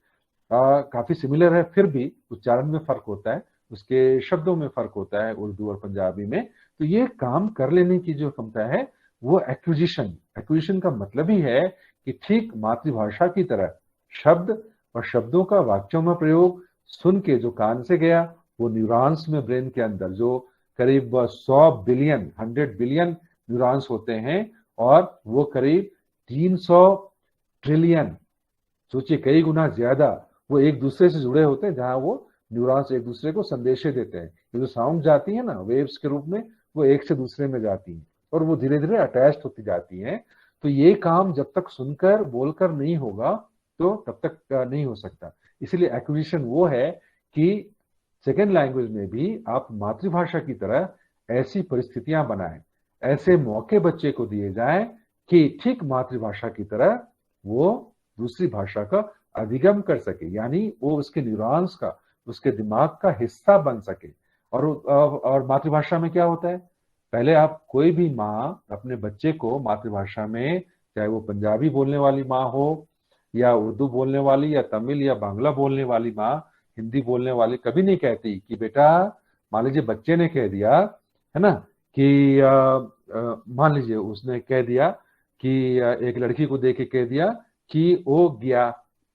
काफी सिमिलर है, फिर भी उच्चारण में फर्क होता है, उसके शब्दों में फर्क होता है उर्दू और पंजाबी में। तो ये काम कर लेने की जो क्षमता है वो एक्विजिशन। एक्विजिशन का मतलब ही है कि ठीक मातृभाषा की तरह शब्द और शब्दों का वाक्यों में प्रयोग सुन के जो कान से गया, वो न्यूरॉन्स में ब्रेन के अंदर जो करीब 100 बिलियन 100 बिलियन न्यूरॉन्स होते हैं, और वो करीब 300 ट्रिलियन, सोचिए कई गुना ज्यादा, वो एक दूसरे से जुड़े होते हैं, जहां वो न्यूरॉन्स एक दूसरे को संदेशे देते हैं। ये जो साउंड जाती है ना वेव्स के रूप में, वो एक से दूसरे में जाती हैं और वो धीरे धीरे अटैच होती जाती हैं। तो ये काम जब तक सुनकर बोलकर नहीं होगा तो तब तक नहीं हो सकता। इसीलिए एक्विजिशन वो है कि सेकेंड लैंग्वेज में भी आप मातृभाषा की तरह ऐसी परिस्थितियां बनाएं, ऐसे मौके बच्चे को दिए जाएं कि ठीक मातृभाषा की तरह वो दूसरी भाषा का अधिगम कर सके, यानी वो उसके न्यूरॉन्स का, उसके दिमाग का हिस्सा बन सके। और मातृभाषा में क्या होता है, पहले आप कोई भी माँ अपने बच्चे को मातृभाषा में, चाहे वो पंजाबी बोलने वाली माँ हो या उर्दू बोलने वाली या तमिल या बांग्ला बोलने वाली माँ, हिंदी बोलने वाली, कभी नहीं कहती कि बेटा, मान लीजिए बच्चे ने कह दिया है ना कि मान लीजिए उसने कह दिया कि एक लड़की को देख के कह दिया कि वो गया,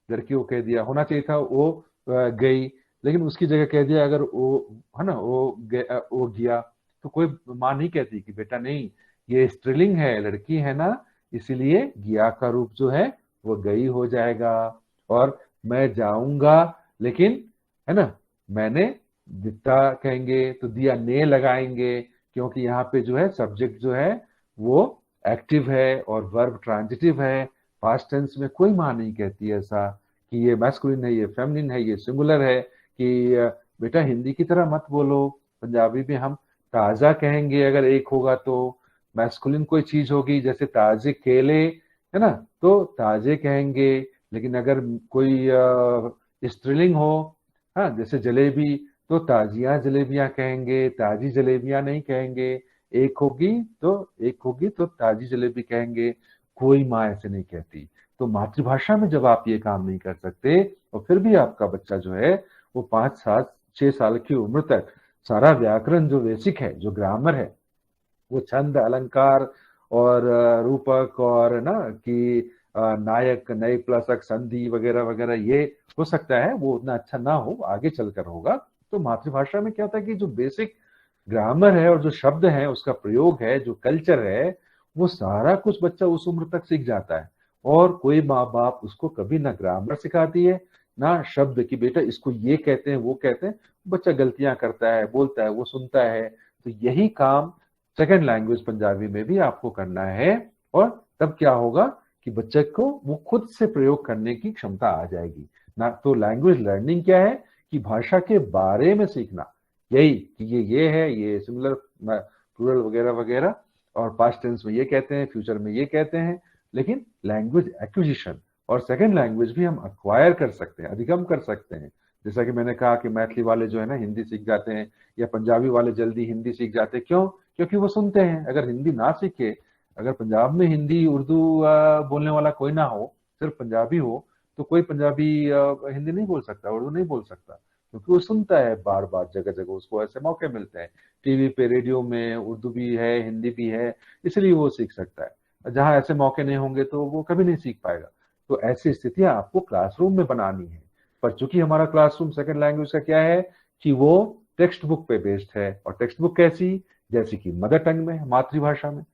लड़की को कह दिया, होना चाहिए था वो गई, लेकिन उसकी जगह कह दिया अगर वो है ना वो गया, तो कोई माँ नहीं कहती कि बेटा नहीं, ये स्त्रीलिंग है, लड़की है ना, इसीलिए गया का रूप जो है वो गई हो जाएगा। और मैं जाऊंगा, लेकिन है ना, मैंने दिता कहेंगे तो दिया ने लगाएंगे, क्योंकि यहाँ पे जो है सब्जेक्ट जो है वो एक्टिव है और वर्ब ट्रांजिटिव है। पास्ट टेंस में कोई माँ नहीं कहती ऐसा कि ये मैस्कुलिन है, ये फेमिनिन है, ये सिंगुलर है, कि बेटा हिंदी की तरह मत बोलो, पंजाबी में हम ताजा कहेंगे अगर एक होगा तो, मैस्कुलिन कोई चीज होगी जैसे ताजे केले है ना, तो ताजे कहेंगे। लेकिन अगर कोई स्त्रीलिंग हो, हाँ जैसे जलेबी, तो ताजियां जलेबियां कहेंगे, ताजी जलेबियां नहीं कहेंगे। एक होगी तो ताजी जलेबी कहेंगे, कोई माँ ऐसे नहीं कहती। तो मातृभाषा में जब आप ये काम नहीं कर सकते और फिर भी आपका बच्चा जो है वो 5-7-6 साल की उम्र तक सारा व्याकरण जो बेसिक है, जो ग्रामर है, वो छंद अलंकार और रूपक और ना कि नायक नए प्लसक संधि वगैरह वगैरह, ये हो सकता है वो उतना अच्छा ना हो, आगे चलकर होगा। तो मातृभाषा में क्या होता है कि जो बेसिक ग्रामर है और जो शब्द है उसका प्रयोग है, जो कल्चर है, वो सारा कुछ बच्चा उस उम्र तक सीख जाता है। और कोई माँ बाप उसको कभी ना ग्रामर सिखाती है ना शब्द कि बेटा इसको ये कहते हैं वो कहते हैं। बच्चा गलतियां करता है, बोलता है, वो सुनता है। तो यही काम सेकंड लैंग्वेज पंजाबी में भी आपको करना है। और तब क्या होगा कि बच्चे को वो खुद से प्रयोग करने की क्षमता आ जाएगी ना। तो लैंग्वेज लर्निंग क्या है कि भाषा के बारे में सीखना, यही कि ये है, ये सिमिलर प्लूरल वगैरह वगैरह, और पास्ट टेंस में ये कहते हैं, फ्यूचर में ये कहते हैं। लेकिन लैंग्वेज एक्विजिशन और सेकंड लैंग्वेज भी हम अक्वायर कर सकते हैं, अधिगम कर सकते हैं। जैसा कि मैंने कहा कि मैथिली वाले जो है ना हिंदी सीख जाते हैं, या पंजाबी वाले जल्दी हिंदी सीख जाते हैं। क्यों? क्योंकि वो सुनते हैं। अगर हिंदी ना सीखे, अगर पंजाब में हिंदी उर्दू बोलने वाला कोई ना हो, सिर्फ पंजाबी हो, तो कोई पंजाबी हिंदी नहीं बोल सकता, उर्दू नहीं बोल सकता, क्योंकि वो सुनता है बार बार, जगह जगह उसको ऐसे मौके मिलते हैं। टीवी पे, रेडियो में उर्दू भी है, हिंदी भी है, इसलिए वो सीख सकता है। जहां ऐसे मौके नहीं होंगे तो वो कभी नहीं सीख पाएगा। तो ऐसी स्थितियां आपको क्लासरूम में बनानी है। पर चूंकि हमारा क्लासरूम सेकंड लैंग्वेज का क्या है कि वो टेक्स्ट बुक पे बेस्ड है। और टेक्स्ट बुक कैसी? जैसी कि मदर टंग में, मातृभाषा में,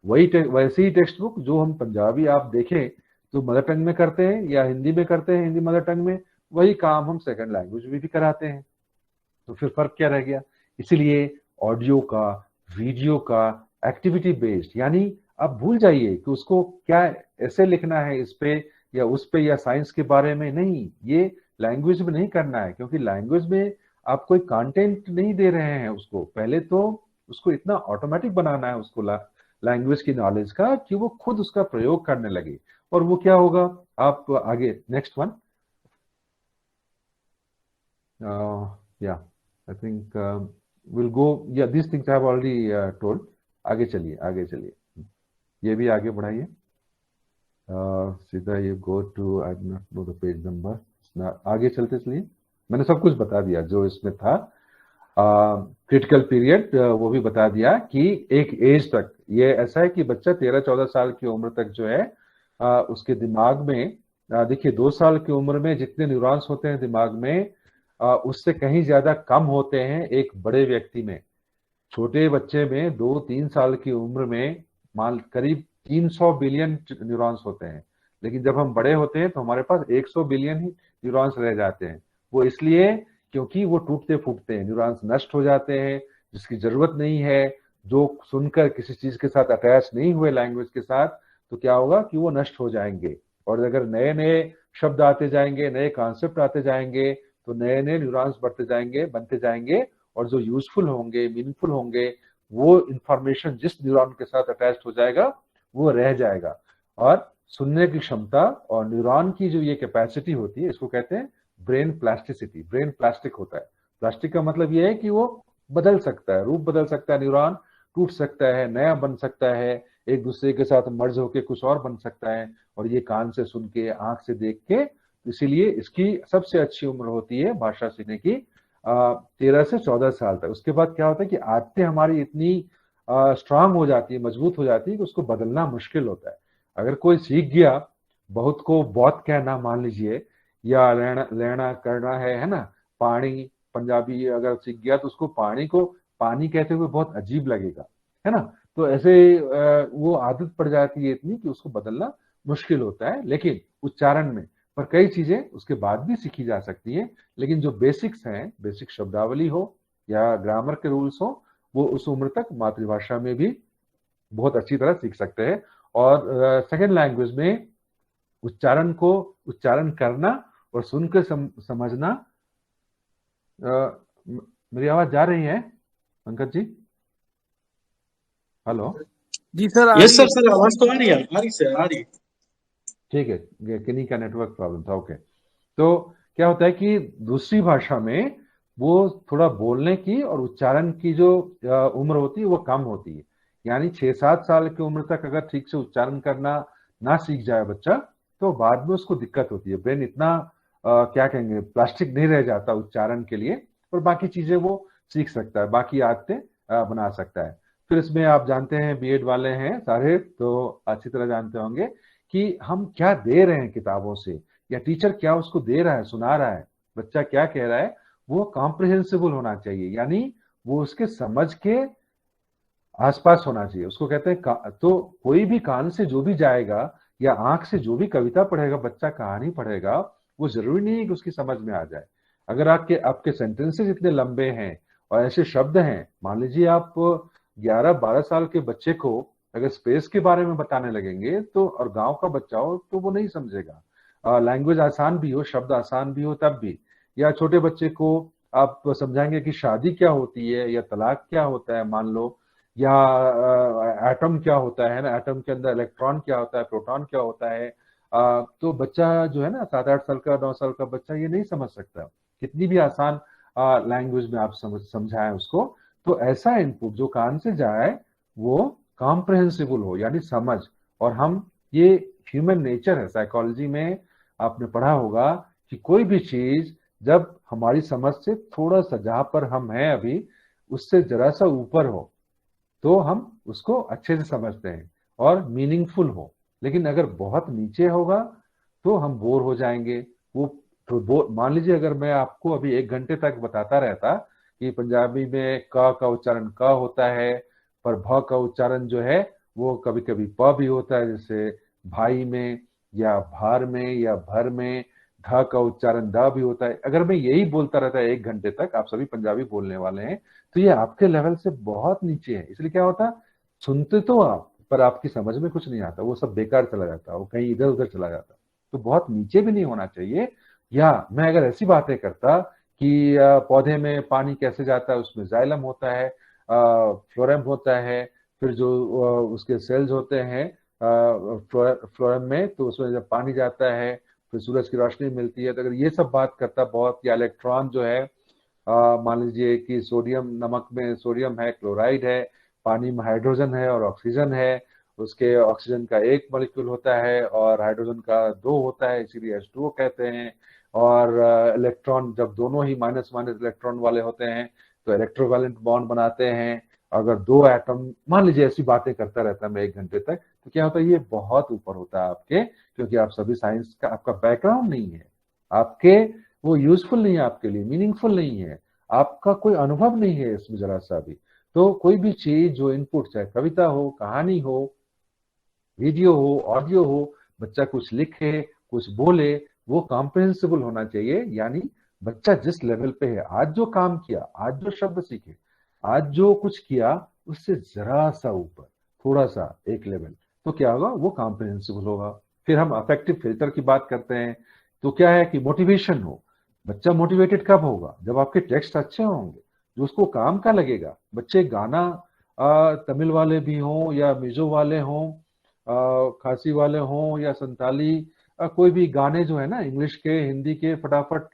वैसी ही टेक्स्ट बुक जो हम पंजाबी आप देखें तो मदर टंग में करते हैं, या हिंदी में करते हैं, हिंदी मदर टंग में, वही काम हम सेकंड लैंग्वेज में भी कराते हैं। तो फिर फर्क क्या रह गया? इसीलिए ऑडियो का, वीडियो का, एक्टिविटी बेस्ड, यानी आप भूल जाइए कि उसको क्या ऐसे लिखना है इस पे या उस पे या साइंस के बारे में नहीं, ये लैंग्वेज में नहीं करना है। क्योंकि लैंग्वेज में आप कोई कंटेंट नहीं दे रहे हैं उसको, पहले तो उसको इतना ऑटोमेटिक बनाना है उसको लैंग्वेज की नॉलेज का कि वो खुद उसका प्रयोग करने लगे। और वो क्या होगा? आप आगे नेक्स्ट वन, या आई थिंक विल गो, या this things I have already told. आगे चलिए, आगे चलिए, ये भी आगे बढ़ाइए। सीधा ये go to, I do not know the page number. आगे चलते चलिए, मैंने सब कुछ बता दिया जो इसमें था। क्रिटिकल पीरियड वो भी बता दिया कि एक एज तक ये ऐसा है कि बच्चा 13-14 साल की उम्र तक जो है उसके दिमाग में, देखिए 2 साल की उम्र में जितने न्यूरॉन्स होते हैं दिमाग में, उससे कहीं ज्यादा कम होते हैं एक बड़े व्यक्ति में। छोटे बच्चे में 2-3 साल की उम्र में मान करीब 300 बिलियन न्यूरॉन्स होते हैं। लेकिन जब हम बड़े होते हैं तो हमारे पास 100 बिलियन ही न्यूरॉन्स रह जाते हैं। वो इसलिए क्योंकि वो टूटते फूटते हैं, न्यूरॉन्स नष्ट हो जाते हैं, जिसकी जरूरत नहीं है, जो सुनकर किसी चीज के साथ अटैच नहीं हुए लैंग्वेज के साथ, तो क्या होगा कि वो नष्ट हो जाएंगे। और अगर नए नए शब्द आते जाएंगे, नए कॉन्सेप्ट आते जाएंगे, तो नए नए न्यूरॉन्स बढ़ते जाएंगे, बनते जाएंगे, और जो यूजफुल होंगे, मीनिंगफुल होंगे, वो इंफॉर्मेशन जिस न्यूरॉन के साथ अटैच हो जाएगा वो रह जाएगा। और सुनने की क्षमता और न्यूरॉन की जो ये कैपेसिटी होती है, इसको कहते हैं ब्रेन प्लास्टिसिटी। ब्रेन प्लास्टिक होता है। प्लास्टिक का मतलब ये है कि वो बदल सकता है, रूप बदल सकता है, न्यूरॉन टूट सकता है, नया बन सकता है, एक दूसरे के साथ मर्ज होकर कुछ और बन सकता है। और ये कान से सुन के, आंख से देख के, इसीलिए इसकी सबसे अच्छी उम्र होती है भाषा सीखने की 13 से 14 साल तक। उसके बाद क्या होता है कि आदतें हमारी इतनी स्ट्रांग हो जाती है, मजबूत हो जाती है कि उसको बदलना मुश्किल होता है। अगर कोई सीख गया, बहुत को बहुत कहना मान लीजिए, या लेना लेना करना है ना, पानी, पंजाबी अगर सीख गया तो उसको पानी को पानी कहते हुए बहुत अजीब लगेगा, है ना। तो ऐसे वो आदत पड़ जाती है इतनी कि उसको बदलना मुश्किल होता है। लेकिन उच्चारण में पर कई चीजें उसके बाद भी सीखी जा सकती है। लेकिन जो बेसिक्स हैं, बेसिक शब्दावली हो या ग्रामर के रूल्स हो, वो उस उम्र तक मातृभाषा में भी बहुत अच्छी तरह सीख सकते हैं। और सेकेंड लैंग्वेज में उच्चारण को, उच्चारण करना और सुनकर समझना। मेरी आवाज जा रही है पंकज जी? हेलो? जी सर, आ यस रही सर, आवाज तो आ रही है, आ रही सर, आ रही। ठीक है, किन्हीं का नेटवर्क प्रॉब्लम था। ओके। तो क्या होता है कि दूसरी भाषा में वो थोड़ा बोलने की और उच्चारण की जो उम्र होती है वो कम होती है। यानी 6-7 साल की उम्र तक अगर ठीक से उच्चारण करना ना सीख जाए बच्चा, तो बाद में उसको दिक्कत होती है। ब्रेन इतना क्या कहेंगे, प्लास्टिक नहीं रह जाता उच्चारण के लिए, और बाकी चीजें वो सीख सकता है, बाकी आदतें बना सकता है। फिर इसमें आप जानते हैं, बीएड वाले हैं सारे तो अच्छी तरह जानते होंगे कि हम क्या दे रहे हैं किताबों से, या टीचर क्या उसको दे रहा है, सुना रहा है, बच्चा क्या कह रहा है, वो कॉम्प्रिहेंसिबल होना चाहिए। यानी वो उसके समझ के आसपास होना चाहिए। उसको कहते हैं तो कोई भी कान से जो भी जाएगा या आंख से जो भी कविता पढ़ेगा, बच्चा कहानी पढ़ेगा, वो जरूरी नहीं है कि उसकी समझ में आ जाए। अगर आपके आपके सेंटेंसेस इतने लंबे हैं और ऐसे शब्द हैं, मान लीजिए आप 11-12 साल के बच्चे को अगर स्पेस के बारे में बताने लगेंगे तो, और गांव का बच्चा हो तो वो नहीं समझेगा। लैंग्वेज आसान भी हो, शब्द आसान भी हो तब भी, या छोटे बच्चे को आप समझाएंगे कि शादी क्या होती है या तलाक क्या होता है मान लो, या एटम क्या होता है ना, एटम के अंदर इलेक्ट्रॉन क्या होता है, प्रोटॉन क्या होता है, तो बच्चा जो है ना 7-8 साल का 9 साल का बच्चा ये नहीं समझ सकता। कितनी भी आसान लैंग्वेज में आप समझाएं उसको, तो ऐसा इनपुट जो कान से जाए वो कॉम्प्रहेंसिबल हो, यानी समझ। और हम ये ह्यूमन नेचर है, साइकोलॉजी में आपने पढ़ा होगा कि कोई भी चीज जब हमारी समझ से थोड़ा सा, जहां पर हम हैं अभी उससे जरा सा ऊपर हो, तो हम उसको अच्छे से समझते हैं और मीनिंगफुल हो। लेकिन अगर बहुत नीचे होगा तो हम बोर हो जाएंगे। वो तो मान लीजिए अगर मैं आपको अभी 1 घंटे तक बताता रहता कि पंजाबी में क का उच्चारण क होता है, पर भ का उच्चारण जो है वो कभी कभी प भी होता है, जैसे भाई में या भार में या भर में, ध का उच्चारण द भी होता है। अगर मैं यही बोलता रहता 1 घंटे तक, आप सभी पंजाबी बोलने वाले हैं, तो ये आपके लेवल से बहुत नीचे है। इसलिए क्या होता, सुनते तो आप पर आपकी समझ में कुछ नहीं आता, वो सब बेकार चला जाता, वो कहीं इधर उधर चला जाता। तो बहुत नीचे भी नहीं होना चाहिए। या मैं अगर ऐसी बातें करता कि पौधे में पानी कैसे जाता है, उसमें जाइलम होता है, फ्लोरेम होता है, फिर जो उसके सेल्स होते हैं फ्लोरेम में, तो उसमें जब पानी जाता है फिर सूरज की रोशनी मिलती है। तो अगर ये सब बात करता बहुत, या इलेक्ट्रॉन जो है, मान लीजिए कि सोडियम, नमक में सोडियम है, क्लोराइड है, पानी में हाइड्रोजन है और ऑक्सीजन है। उसके ऑक्सीजन का एक मॉलिक्यूल होता है और हाइड्रोजन का दो होता है, इसीलिए H2O कहते हैं। और इलेक्ट्रॉन जब दोनों ही माइनस माइनस इलेक्ट्रॉन वाले होते हैं तो इलेक्ट्रोवैलेंट बॉन्ड बनाते हैं। अगर दो एटम, मान लीजिए ऐसी बातें करता रहता मैं 1 घंटे तक, तो क्या होता है, ये बहुत ऊपर होता है आपके, क्योंकि आप सभी साइंस का, आपका बैकग्राउंड नहीं है आपके, वो यूजफुल नहीं है आपके लिए, मीनिंगफुल नहीं है, आपका कोई अनुभव नहीं है इसमें जरा सा भी। तो कोई भी चीज जो इनपुट, चाहे कविता हो, कहानी हो, वीडियो हो, ऑडियो हो, बच्चा कुछ लिखे, कुछ बोले, वो कॉम्प्रिहेंसिबल होना चाहिए। यानी बच्चा जिस लेवल पे है, आज जो काम किया, आज जो शब्द सीखे, आज जो कुछ किया, उससे जरा सा ऊपर, थोड़ा सा एक लेवल, तो क्या होगा, वो कॉम्प्रिहेंसिबल होगा। फिर हम अफेक्टिव फिल्टर की बात करते हैं, तो क्या है कि मोटिवेशन हो। बच्चा मोटिवेटेड कब होगा, जब आपके टेक्स्ट अच्छे होंगे, जो उसको काम का लगेगा। बच्चे गाना तमिल वाले भी हों या मिजो वाले हों, खासी वाले हों या संताली, कोई भी गाने जो है ना, इंग्लिश के, हिंदी के, फटाफट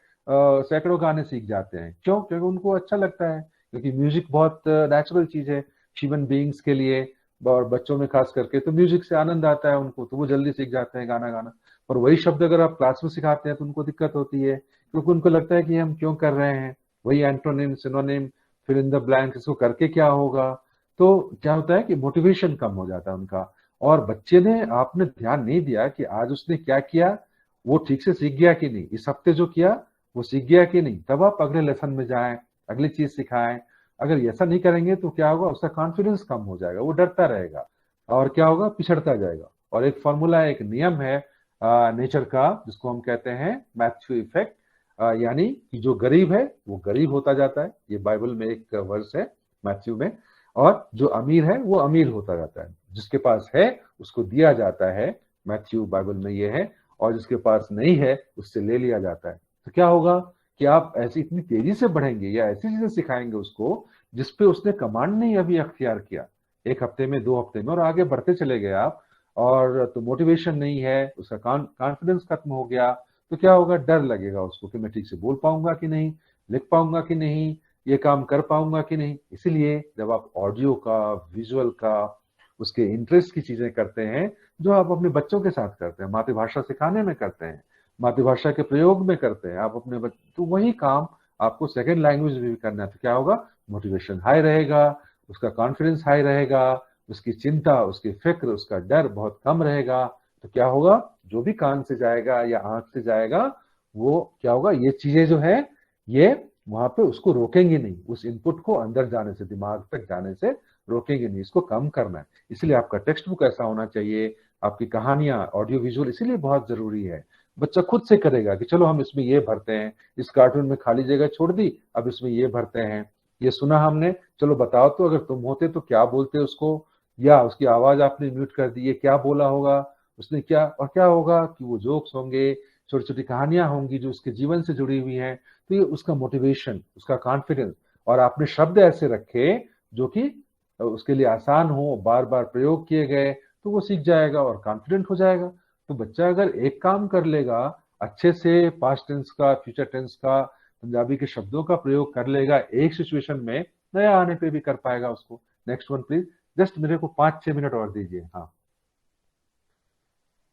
सैकड़ों गाने सीख जाते हैं। क्यों? क्योंकि उनको अच्छा लगता है, क्योंकि म्यूजिक बहुत नेचुरल चीज है ह्यूमन बीइंग्स के लिए, और बच्चों में खास करके तो म्यूजिक से आनंद आता है उनको, तो वो जल्दी सीख जाते हैं गाना गाना। और वही शब्द अगर आप क्लास में सिखाते हैं तो उनको दिक्कत होती है, क्योंकि उनको लगता है कि हम क्यों कर रहे हैं, वही एंटोनिम, सिनोनिम, फिर इन द ब्लैंक, इसको करके क्या होगा। तो क्या होता है कि मोटिवेशन कम हो जाता है उनका। और बच्चे ने, आपने ध्यान नहीं दिया कि आज उसने क्या किया, वो ठीक से सीख गया कि नहीं, इस हफ्ते जो किया वो सीख गया कि नहीं, तब आप अगले लेसन में जाएं, अगली चीज सिखाएं। अगर ऐसा नहीं करेंगे तो क्या होगा, उसका कॉन्फिडेंस कम हो जाएगा, वो डरता रहेगा और क्या होगा, पिछड़ता जाएगा। और एक फॉर्मूला, एक नियम है नेचर का, जिसको हम कहते हैं मैथ्यू इफेक्ट, यानी कि जो गरीब है वो गरीब होता जाता है, ये बाइबल में एक वर्स है मैथ्यू में। और जो अमीर है वो अमीर होता जाता है, जिसके पास है उसको दिया जाता है, मैथ्यू बाइबल में ये है। और जिसके पास नहीं है उससे ले लिया जाता है। तो क्या होगा कि आप ऐसी इतनी तेजी से बढ़ेंगे या ऐसी चीजें सिखाएंगे उसको जिसपे उसने कमांड नहीं अभी अख्तियार किया, 1 हफ्ते में, 2 हफ्ते में, और आगे बढ़ते चले गए आप, और तो मोटिवेशन नहीं है, उसका कॉन्फिडेंस खत्म हो गया, तो क्या होगा, डर लगेगा उसको कि मैं ठीक से बोल पाऊंगा कि नहीं, लिख पाऊंगा कि नहीं, ये काम कर पाऊंगा कि नहीं। इसीलिए जब आप ऑडियो का, विजुअल का, उसके इंटरेस्ट की चीजें करते हैं, जो आप अपने बच्चों के साथ करते हैं, मातृभाषा सिखाने में करते हैं, मातृभाषा के प्रयोग में करते हैं आप अपने तो वही काम आपको सेकेंड लैंग्वेज में भी करना है। तो क्या होगा, मोटिवेशन हाई रहेगा, उसका कॉन्फिडेंस हाई रहेगा, उसकी चिंता, उसकी फिक्र, उसका डर बहुत कम रहेगा। तो क्या होगा, जो भी कान से जाएगा या आंख से जाएगा, वो क्या होगा, ये चीजें जो है ये वहां पे उसको रोकेंगे नहीं, उस इनपुट को अंदर जाने से, दिमाग तक जाने से रोकेंगे नहीं, इसको कम करना है। इसलिए आपका टेक्स्ट बुक ऐसा होना चाहिए, आपकी कहानियां ऑडियो विजुअल इसीलिए बहुत जरूरी है। बच्चा खुद से करेगा कि चलो हम इसमें ये भरते हैं, इस कार्टून में खाली जगह छोड़ दी, अब इसमें ये भरते हैं, ये सुना हमने, चलो बताओ तो अगर तुम होते तो क्या बोलते उसको, या उसकी आवाज आपने म्यूट कर दी, ये क्या बोला होगा उसने, क्या और क्या होगा कि वो जोक्स होंगे, छोटी छोटी कहानियां होंगी जो उसके जीवन से जुड़ी हुई हैं। तो ये उसका मोटिवेशन, उसका कॉन्फिडेंस, और आपने शब्द ऐसे रखे जो कि उसके लिए आसान हो, बार बार प्रयोग किए गए, तो वो सीख जाएगा और कॉन्फिडेंट हो जाएगा। तो बच्चा अगर एक काम कर लेगा अच्छे से, पास्ट टेंस का, फ्यूचर टेंस का, पंजाबी के शब्दों का प्रयोग कर लेगा एक सिचुएशन में, नया आने पे भी कर पाएगा उसको। नेक्स्ट वन प्लीज, जस्ट मेरे को 5-6 मिनट और दीजिए। हाँ,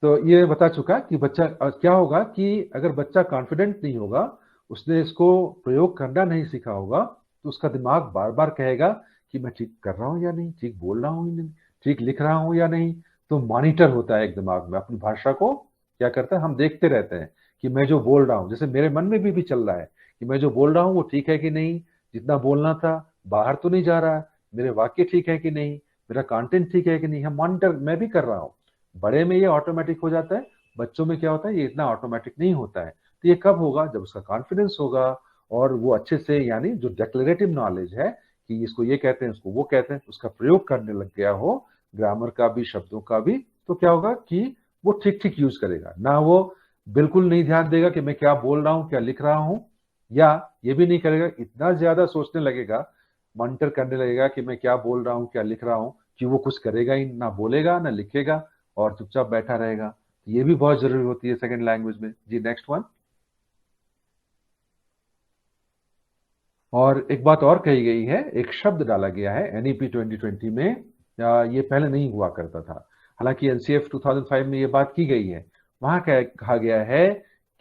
तो ये बता चुका कि बच्चा क्या होगा कि अगर बच्चा कॉन्फिडेंट नहीं होगा, उसने इसको प्रयोग करना नहीं सीखा होगा, तो उसका दिमाग बार बार कहेगा कि मैं ठीक कर रहा हूं या नहीं, ठीक बोल रहा हूं या नहीं, ठीक लिख रहा हूं या नहीं। तो मॉनिटर होता है एक दिमाग में अपनी भाषा को, क्या करता है, हम देखते रहते हैं कि मैं जो बोल रहा हूँ, जैसे मेरे मन में भी चल रहा है कि मैं जो बोल रहा हूँ वो ठीक है कि नहीं, जितना बोलना था बाहर तो नहीं जा रहा है, मेरे वाक्य ठीक है कि नहीं, मेरा कंटेंट ठीक है कि नहीं, हम मॉनिटर मैं भी कर रहा हूँ। बड़े में ये ऑटोमेटिक हो जाता है, बच्चों में क्या होता है, ये इतना ऑटोमेटिक नहीं होता है। तो ये कब होगा, जब उसका कॉन्फिडेंस होगा और वो अच्छे से, यानी जो डिक्लेरेटिव नॉलेज है कि इसको ये कहते हैं, इसको वो कहते हैं, उसका प्रयोग करने लग गया हो, ग्रामर का भी, शब्दों का भी, तो क्या होगा कि वो ठीक ठीक यूज करेगा ना, वो बिल्कुल नहीं ध्यान देगा कि मैं क्या बोल रहा हूँ, क्या लिख रहा हूँ, या ये भी नहीं करेगा, इतना ज्यादा सोचने लगेगा, मॉनिटर करने लगेगा कि मैं क्या बोल रहा हूँ, क्या लिख रहा हूँ, कि वो कुछ करेगा ही ना, बोलेगा ना लिखेगा, और चुपचाप बैठा रहेगा। ये भी बहुत जरूरी होती है सेकंड लैंग्वेज में जी। Next one. और एक बात और कही गई है, एक शब्द डाला गया है एनईपी 2020 में, ये पहले नहीं हुआ करता था, हालांकि एनसीएफ 2005 में ये बात की गई है। वहां क्या कहा गया है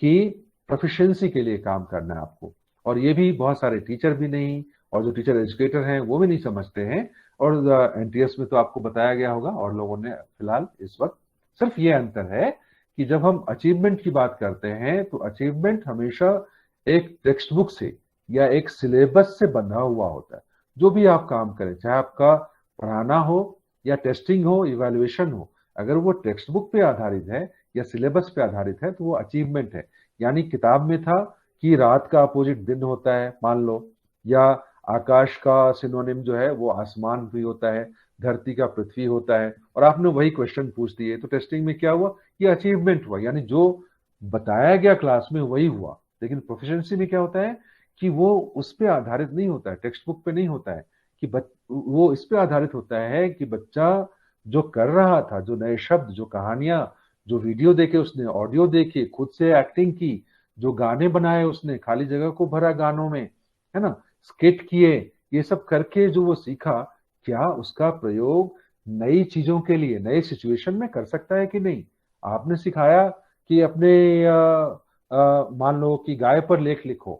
कि प्रोफिशिएंसी के लिए काम करना है आपको, और ये भी बहुत सारे टीचर भी नहीं, और जो टीचर एजुकेटर हैं वो भी नहीं समझते हैं, और एनटीएस में तो आपको बताया गया होगा, और लोगों ने फिलहाल इस वक्त, सिर्फ ये अंतर है कि जब हम अचीवमेंट की बात करते हैं तो अचीवमेंट हमेशा एक टेक्स्ट बुक से या एक सिलेबस से बंधा हुआ होता है। जो भी आप काम करें, चाहे आपका पढ़ाना हो या टेस्टिंग हो, इवैल्यूएशन हो, अगर वो टेक्स्ट बुक पे आधारित है या सिलेबस पे आधारित है तो वो अचीवमेंट है। यानी किताब में था कि रात का अपोजिट दिन होता है मान लो, या आकाश का सिनोनिम जो है वो आसमान भी होता है, धरती का पृथ्वी होता है, और आपने वही क्वेश्चन पूछ दिए, तो टेस्टिंग में क्या हुआ, ये अचीवमेंट हुआ, यानी जो बताया गया क्लास में वही हुआ। लेकिन प्रोफिशिएंसी में क्या होता है कि वो उस पे आधारित नहीं होता है, टेक्स्ट बुक पे नहीं होता है, कि वो इस पे आधारित होता है कि बच्चा जो कर रहा था, जो नए शब्द, जो कहानियां, जो वीडियो देखे उसने, ऑडियो देखे, खुद से एक्टिंग की, जो गाने बनाए उसने, खाली जगह को भरा गानों में, है ना, स्किट किए, ये सब करके जो वो सीखा, क्या उसका प्रयोग नई चीजों के लिए, नए सिचुएशन में कर सकता है कि नहीं। आपने सिखाया कि अपने मान लो कि गाय पर लेख लिखो,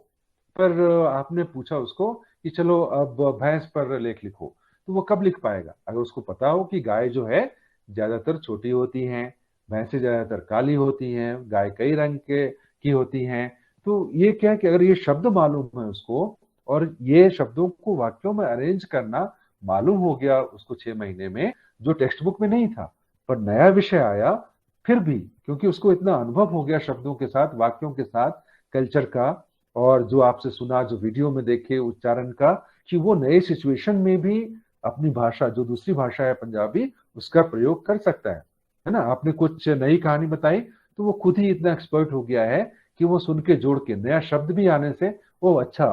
पर आपने पूछा उसको कि चलो अब भैंस पर लेख लिखो, तो वो कब लिख पाएगा, अगर उसको पता हो कि गाय जो है ज्यादातर छोटी होती हैं, भैंसें ज्यादातर काली होती हैं, गाय कई रंग के की होती हैं। तो ये क्या है कि अगर ये शब्द मालूम है उसको, और ये शब्दों को वाक्यों में अरेंज करना मालूम हो गया उसको 6 महीने में, जो टेक्स्ट बुक में नहीं था, पर नया विषय आया, फिर भी क्योंकि उसको इतना अनुभव हो गया शब्दों के साथ, वाक्यों के साथ, कल्चर का, और जो आपसे सुना, जो वीडियो में देखे उच्चारण का, कि वो नए सिचुएशन में भी अपनी भाषा, जो दूसरी भाषा है पंजाबी, उसका प्रयोग कर सकता है ना। आपने कुछ नई कहानी बताई तो वो खुद ही इतना एक्सपर्ट हो गया है कि वो सुन के जोड़ के, नया शब्द भी आने से, वो अच्छा,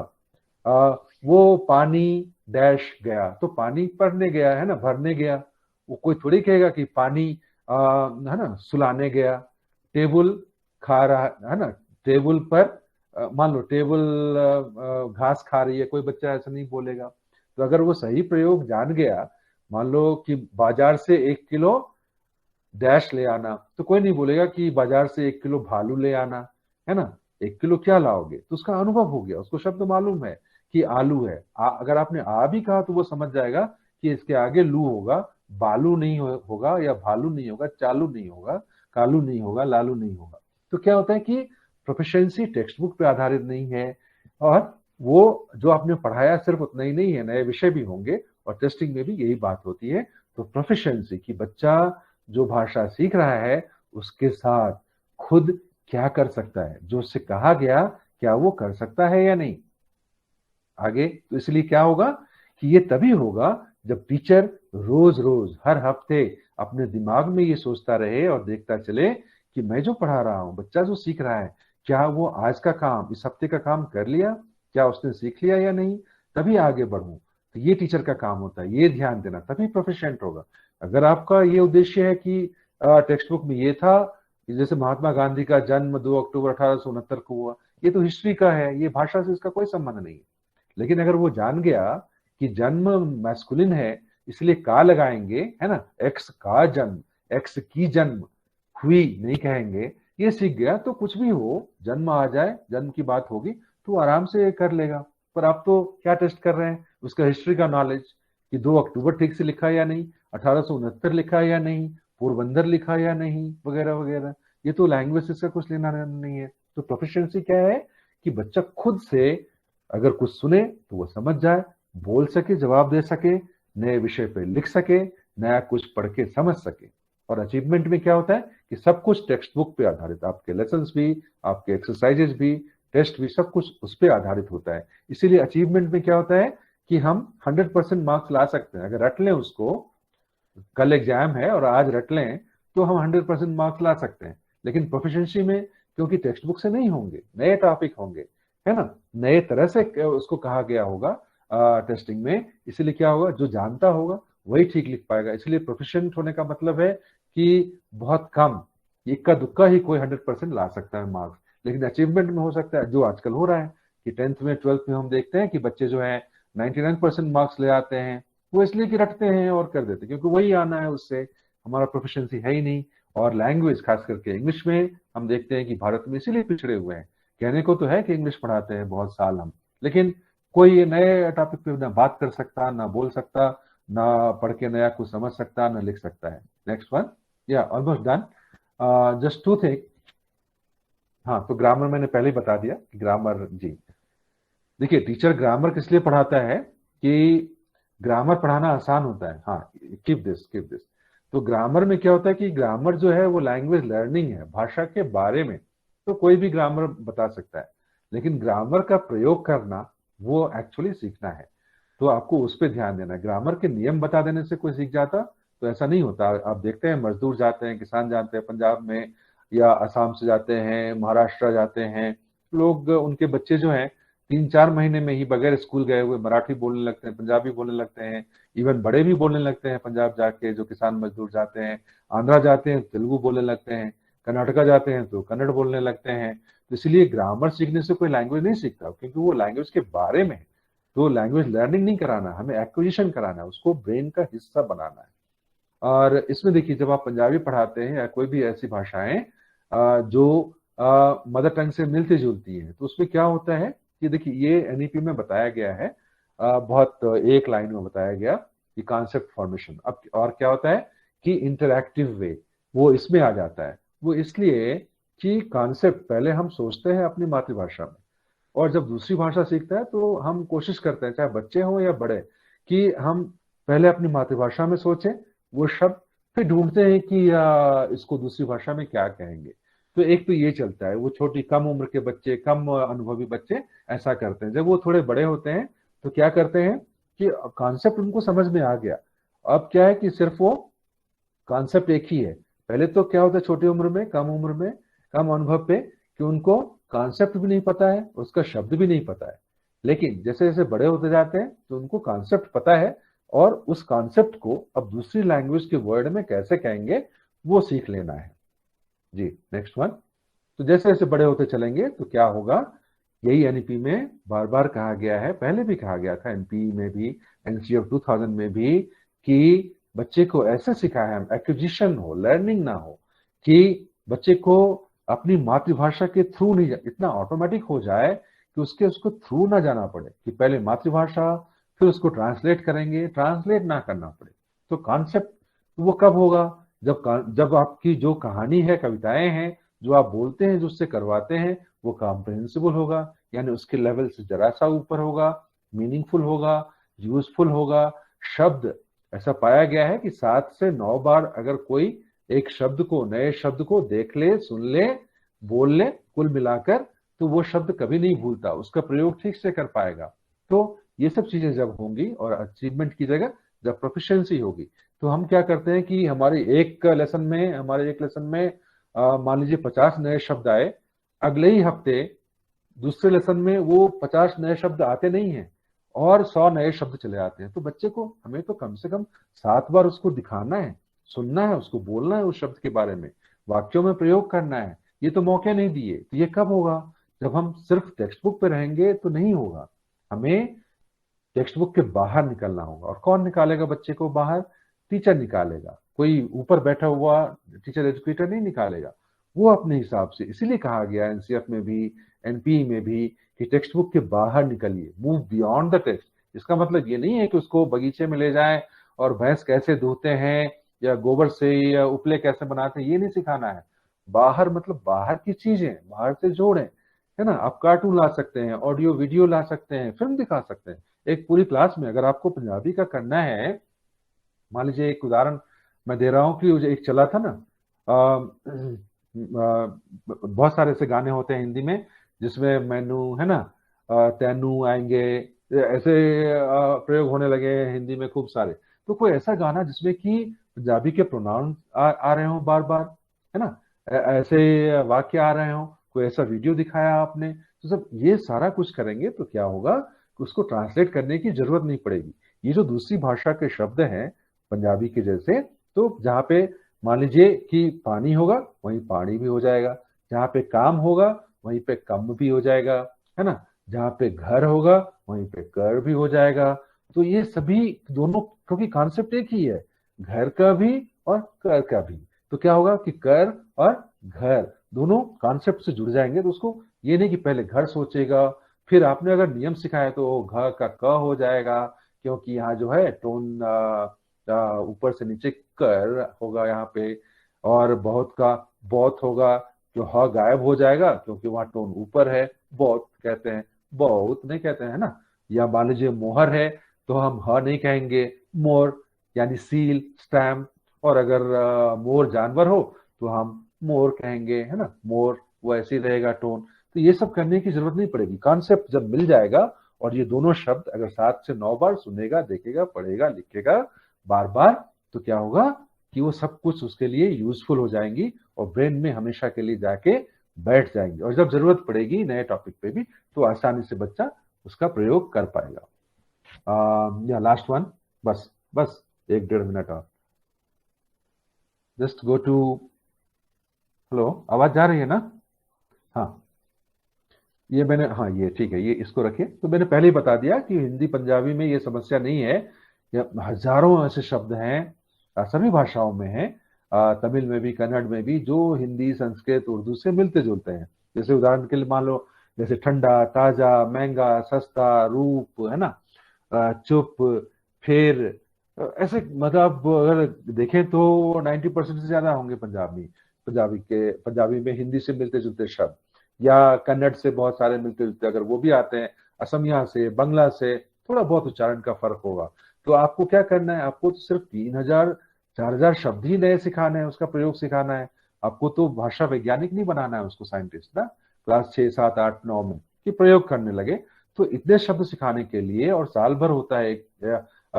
वो पानी डैश गया, तो पानी पढ़ने गया है ना, भरने गया, वो कोई थोड़ी कहेगा कि पानी है ना सुलाने गया। टेबल खा रहा है ना, टेबल पर मान लो टेबल घास खा रही है, कोई बच्चा ऐसा नहीं बोलेगा। तो अगर वो सही प्रयोग जान गया, मान लो कि बाजार से 1 किलो डैश ले आना, तो कोई नहीं बोलेगा कि बाजार से 1 किलो भालू ले आना, है ना, 1 किलो क्या लाओगे, तो उसका अनुभव हो गया, उसको शब्द मालूम है कि आलू है। अगर आपने आ भी कहा तो वो समझ जाएगा कि इसके आगे लू होगा, बालू नहीं होगा, या भालू नहीं होगा, चालू नहीं होगा, कालू नहीं होगा, लालू नहीं होगा। तो क्या होता है कि प्रोफिशिएंसी टेक्स्ट बुक पे आधारित नहीं है, और वो जो आपने पढ़ाया सिर्फ उतना ही नहीं है, नए विषय भी होंगे, और टेस्टिंग में भी यही बात होती है। तो प्रोफिशिएंसी कि बच्चा जो भाषा सीख रहा है उसके साथ खुद क्या कर सकता है, जो उससे कहा गया क्या वो कर सकता है या नहीं आगे। तो इसलिए क्या होगा कि ये तभी होगा जब टीचर रोज रोज हर हफ्ते अपने दिमाग में ये सोचता रहे और देखता चले कि मैं जो पढ़ा रहा हूँ, बच्चा जो सीख रहा है, क्या वो आज का काम, इस हफ्ते का काम कर लिया, क्या उसने सीख लिया या नहीं, तभी आगे बढ़ूं। तो ये टीचर का काम होता है, ये ध्यान देना, तभी प्रोफिशिएंट होगा। अगर आपका ये उद्देश्य है कि टेक्स्ट बुक में ये था कि जैसे महात्मा गांधी का जन्म 2 अक्टूबर 1869 को हुआ, ये तो हिस्ट्री का है, ये भाषा से इसका कोई संबंध नहीं है। लेकिन अगर वो जान गया कि जन्म मैस्कुलिन है, इसलिए का लगाएंगे, है ना, एक्स का जन्म, एक्स की जन्म हुई नहीं कहेंगे, ये सीख गया, तो कुछ भी हो, जन्म आ जाए, जन्म की बात होगी तो आराम से कर लेगा। पर आप तो क्या टेस्ट कर रहे हैं, उसका हिस्ट्री का नॉलेज कि 2 अक्टूबर ठीक से लिखा या नहीं, 1869 लिखा या नहीं, पोरबंदर लिखा या नहीं, वगैरह वगैरह। ये तो लैंग्वेज से कुछ लेना नहीं है। तो प्रोफिशिएंसी क्या है कि बच्चा खुद से अगर कुछ सुने तो वो समझ जाए, बोल सके, जवाब दे सके, नए विषय पे लिख सके, नया कुछ पढ़ के समझ सके। और अचीवमेंट में क्या होता है कि सब कुछ टेक्स्ट बुक पे आधारित, आपके लेसन्स भी, आपके एक्सरसाइजेज भी, टेस्ट भी, सब कुछ उस पर आधारित होता है। इसीलिए अचीवमेंट में क्या होता है कि हम 100% मार्क्स ला सकते हैं। अगर रट लें उसको, कल एग्जाम है और आज रट लें, तो हम 100% मार्क्स ला सकते हैं। लेकिन प्रोफिशिएंसी में क्योंकि टेक्स्ट बुक से नहीं होंगे, नए टॉपिक होंगे, है ना, नए तरह से उसको कहा गया होगा टेस्टिंग में, इसलिए क्या होगा, जो जानता होगा वही ठीक लिख पाएगा। इसलिए प्रोफिशिएंट होने का मतलब है कि बहुत कम, इक्का दुक्का ही कोई 100% ला सकता है मार्क्स। लेकिन अचीवमेंट में हो सकता है जो आजकल हो रहा है कि 10th में 12th में हम देखते हैं कि बच्चे जो है 99% मार्क्स ले आते हैं। वो इसलिए कि रटते हैं और कर देते हैं, क्योंकि वही आना है, उससे हमारा प्रोफिशिएंसी है ही नहीं। और लैंग्वेज खास करके इंग्लिश में हम देखते हैं कि भारत में इसीलिए पिछड़े हुए हैं। कहने को तो है कि इंग्लिश पढ़ाते हैं बहुत साल हम, लेकिन कोई नए टॉपिक पे ना बात कर सकता, ना बोल सकता, ना पढ़ के नया कुछ समझ सकता, ना लिख सकता है। नेक्स्ट वन, या almost done, just to think. हाँ, तो ग्रामर मैंने पहले ही बता दिया कि ग्रामर, जी देखिए, टीचर ग्रामर किस लिए पढ़ाता है कि ग्रामर पढ़ाना आसान होता है। हाँ, कीप दिस। तो ग्रामर में क्या होता है कि ग्रामर जो है वो लैंग्वेज लर्निंग है, भाषा के बारे में। तो कोई भी ग्रामर बता सकता है, लेकिन ग्रामर का प्रयोग करना वो एक्चुअली सीखना है। तो आपको उस पर ध्यान देना है। ग्रामर के नियम बता देने से कोई सीख जाता तो ऐसा नहीं होता। आप देखते हैं मजदूर जाते हैं, किसान जाते हैं पंजाब में, या असम से जाते हैं, महाराष्ट्र जाते हैं लोग, उनके बच्चे जो हैं 3-4 महीने में ही बगैर स्कूल गए हुए मराठी बोलने लगते हैं, पंजाबी बोलने लगते हैं, इवन बड़े भी बोलने लगते हैं। पंजाब जाके जो किसान मजदूर जाते हैं, आंध्रा जाते हैं तेलुगु बोलने लगते हैं, कर्नाटका जाते हैं तो कन्नड़ बोलने लगते हैं। तो इसलिए ग्रामर सीखने से कोई लैंग्वेज नहीं सीखता, क्योंकि वो लैंग्वेज के बारे में है। तो लैंग्वेज लर्निंग नहीं कराना, हमें एक्विजिशन कराना है, उसको ब्रेन का हिस्सा बनाना है। और इसमें देखिए, जब आप पंजाबी पढ़ाते हैं या कोई भी ऐसी भाषाएं जो मदर टंग से मिलती जुलती हैं, तो उसमें क्या होता है कि देखिए, ये एनईपी में बताया गया है, बहुत एक लाइन में बताया गया कि कॉन्सेप्ट फॉर्मेशन। अब और क्या होता है कि इंटरैक्टिव वे, वो इसमें आ जाता है। वो इसलिए कि कॉन्सेप्ट पहले हम सोचते हैं अपनी मातृभाषा में, और जब दूसरी भाषा सीखता है तो हम कोशिश करते हैं, चाहे बच्चे हों या बड़े, कि हम पहले अपनी मातृभाषा में सोचें वो शब्द, फिर ढूंढते हैं कि इसको दूसरी भाषा में क्या कहेंगे। तो एक तो ये चलता है, वो छोटी कम उम्र के बच्चे, कम अनुभवी बच्चे ऐसा करते हैं। जब वो थोड़े बड़े होते हैं तो क्या करते हैं कि कॉन्सेप्ट उनको समझ में आ गया, अब क्या है कि सिर्फ वो कॉन्सेप्ट एक ही है। पहले तो क्या होता है छोटी उम्र में, कम उम्र में, कम अनुभव पे, कि उनको कॉन्सेप्ट भी नहीं पता है, उसका शब्द भी नहीं पता है। लेकिन जैसे जैसे बड़े होते जाते हैं तो उनको कॉन्सेप्ट पता है, और उस कॉन्सेप्ट को अब दूसरी लैंग्वेज के वर्ड में कैसे कहेंगे वो सीख लेना है। जी, नेक्स्ट वन। तो जैसे जैसे बड़े होते चलेंगे तो क्या होगा, यही एनईपी में बार बार कहा गया है, पहले भी कहा गया था एनपी में भी, एनसी ऑफ 2000 में भी, कि बच्चे को ऐसे सिखाया है, एक्विजिशन हो, लर्निंग ना हो, कि बच्चे को अपनी मातृभाषा के थ्रू नहीं इतना ऑटोमेटिक हो जाए कि उसको थ्रू ना जाना पड़े, कि पहले मातृभाषा, फिर उसको ट्रांसलेट करेंगे, ट्रांसलेट ना करना पड़े। तो कॉन्सेप्ट वो कब होगा, जब आपकी जो कहानी है, कविताएं हैं, जो आप बोलते हैं, जो उससे करवाते हैं, वो कॉम्प्रिहेंसिबल होगा, यानी उसके लेवल से जरा सा ऊपर होगा, मीनिंगफुल होगा, यूजफुल होगा। शब्द ऐसा पाया गया है कि 7 से 9 बार अगर कोई एक शब्द को, नए शब्द को देख ले, सुन ले, बोल ले, कुल मिलाकर, तो वो शब्द कभी नहीं भूलता, उसका प्रयोग ठीक से कर पाएगा। तो ये सब चीजें जब होंगी और अचीवमेंट की जगह जब प्रोफिशिएंसी होगी, तो हम क्या करते हैं कि हमारे एक लेसन में मान लीजिए 50 नए शब्द आए, अगले ही हफ्ते दूसरे लेसन में वो 50 नए शब्द आते नहीं हैं और 100 नए शब्द चले आते हैं। तो बच्चे को, हमें तो कम से कम 7 बार उसको दिखाना है, सुनना है, उसको बोलना है उस शब्द के बारे में, वाक्यों में प्रयोग करना है। ये तो मौके नहीं दिए, तो ये कब होगा? जब हम सिर्फ टेक्स्ट बुक पे रहेंगे तो नहीं होगा, हमें टेक्स्ट बुक के बाहर निकलना होगा। और कौन निकालेगा बच्चे को बाहर? टीचर निकालेगा, कोई ऊपर बैठा हुआ टीचर एजुकेटर नहीं निकालेगा, वो अपने हिसाब से। इसीलिए कहा गया एनसीएफ में भी, एनपीई में भी, कि टेक्स्ट बुक के बाहर निकलिए, मूव बियॉन्ड द टेक्स्ट। इसका मतलब ये नहीं है कि उसको बगीचे में ले जाएं और भैंस कैसे धोते हैं या गोबर से या उपले कैसे बनाते हैं, ये नहीं सिखाना है। बाहर मतलब बाहर की चीजें बाहर से जोड़ें, है ना। आप कार्टून ला सकते हैं, ऑडियो वीडियो ला सकते हैं, फिल्म दिखा सकते हैं। एक पूरी क्लास में अगर आपको पंजाबी का करना है, मान लीजिए एक उदाहरण मैं दे रहा हूँ कि एक चला था ना, बहुत सारे ऐसे गाने होते हैं हिंदी में जिसमें मैनू, है ना, तैनू आएंगे, ऐसे प्रयोग होने लगे हैं हिंदी में खूब सारे। तो कोई ऐसा गाना जिसमें कि पंजाबी के प्रोनाउंस आ रहे हो बार बार, है ना, ऐसे वाक्य आ रहे हो, कोई ऐसा वीडियो दिखाया आपने, तो सब ये सारा कुछ करेंगे तो क्या होगा कि उसको ट्रांसलेट करने की जरूरत नहीं पड़ेगी। ये जो दूसरी भाषा के शब्द हैं पंजाबी के जैसे, तो जहाँ पे मान लीजिए कि पानी होगा वहीं पानी भी हो जाएगा, जहाँ पे काम होगा वहीं पे कम भी हो जाएगा, है ना, जहाँ पे घर होगा वहीं पे कर भी हो जाएगा। तो ये सभी दोनों, क्योंकि कॉन्सेप्ट एक ही है, घर का भी और कर का भी। तो क्या होगा कि कर और घर दोनों कॉन्सेप्ट से जुड़ जाएंगे। तो उसको ये नहीं कि पहले घर सोचेगा, फिर आपने अगर नियम सिखाया तो घ का क हो जाएगा, क्योंकि यहाँ जो है टोन ऊपर से नीचे कर होगा यहाँ पे, और बहुत का बहुत होगा, जो ह गायब हो जाएगा क्योंकि वहां टोन ऊपर है, बहुत कहते हैं, बहुत नहीं कहते हैं, है ना। या मान लीजिए मोहर है तो हम ह नहीं कहेंगे, मोर, यानी सील, स्टैम्प। और अगर मोर जानवर हो तो हम मोर कहेंगे, है ना, मोर, वो ऐसे ही रहेगा टोन। तो ये सब करने की जरूरत नहीं पड़ेगी, कॉन्सेप्ट जब मिल जाएगा। और ये दोनों शब्द अगर 7 से 9 बार सुनेगा, देखेगा, पढ़ेगा, लिखेगा बार बार, तो क्या होगा कि वो सब कुछ उसके लिए यूजफुल हो जाएंगी और ब्रेन में हमेशा के लिए जाके बैठ जाएंगे। और जब जरूरत पड़ेगी नए टॉपिक पे भी तो आसानी से बच्चा उसका प्रयोग कर पाएगा। या लास्ट वन, बस बस 1-1.5 मिनट और। जस्ट गो टू, हेलो, आवाज जा रही है ना? हाँ, ये मैंने, हाँ ये ठीक है, ये इसको रखिए। तो मैंने पहले ही बता दिया कि हिंदी पंजाबी में ये समस्या नहीं है, ये हजारों ऐसे शब्द हैं, सभी भाषाओं में हैं, तमिल में भी, कन्नड़ में भी, जो हिंदी, संस्कृत, उर्दू से मिलते जुलते हैं। जैसे उदाहरण के लिए मान लो, जैसे ठंडा, ताजा, महंगा, सस्ता, रूप, है ना, चुप, फिर, ऐसे मतलब अगर देखें तो 90% से ज्यादा होंगे पंजाबी में हिंदी से मिलते जुलते शब्द, या कन्नड़ से बहुत सारे मिलते जुलते अगर वो भी आते हैं, असमिया से, बंगला से, थोड़ा बहुत उच्चारण का फर्क होगा। तो आपको क्या करना है, आपको तो सिर्फ 3,000-4,000 शब्द ही नए सिखाने हैं, उसका प्रयोग सिखाना है। आपको तो भाषा वैज्ञानिक नहीं बनाना है उसको, साइंटिस्ट ना, क्लास 6, 7, 8, 9 में कि प्रयोग करने लगे। तो इतने शब्द सिखाने के लिए, और साल भर होता है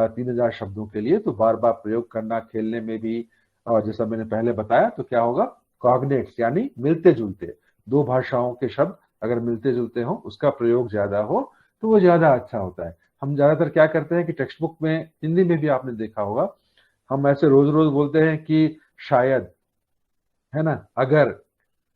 3,000 शब्दों के लिए, तो बार बार प्रयोग करना, खेलने में भी। और जैसा मैंने पहले बताया, तो क्या होगा, कॉग्नेट्स यानी मिलते जुलते, दो भाषाओं के शब्द अगर मिलते जुलते हो, उसका प्रयोग ज्यादा हो, तो वो ज्यादा अच्छा होता है। हम ज्यादातर क्या करते हैं कि टेक्स्ट बुक में, हिंदी में भी आपने देखा होगा, हम ऐसे रोज रोज बोलते हैं कि शायद, है ना, अगर,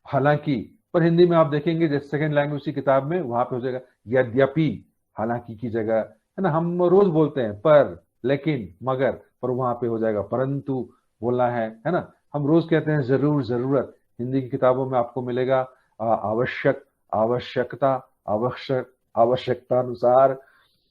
हालांकि। पर हिंदी में आप देखेंगे जैसे सेकंड लैंग्वेज की किताब में, वहां पे हो जाएगा यद्यपि, हालांकि की जगह, है ना। हम रोज बोलते हैं पर, लेकिन, मगर, पर वहां पे हो जाएगा परंतु बोलना है ना। हम रोज कहते हैं जरूर, जरूरत, हिंदी की किताबों में आपको मिलेगा आवश्यक, आवश्यकता, आवश्यक, आवश्यकता अनुसार,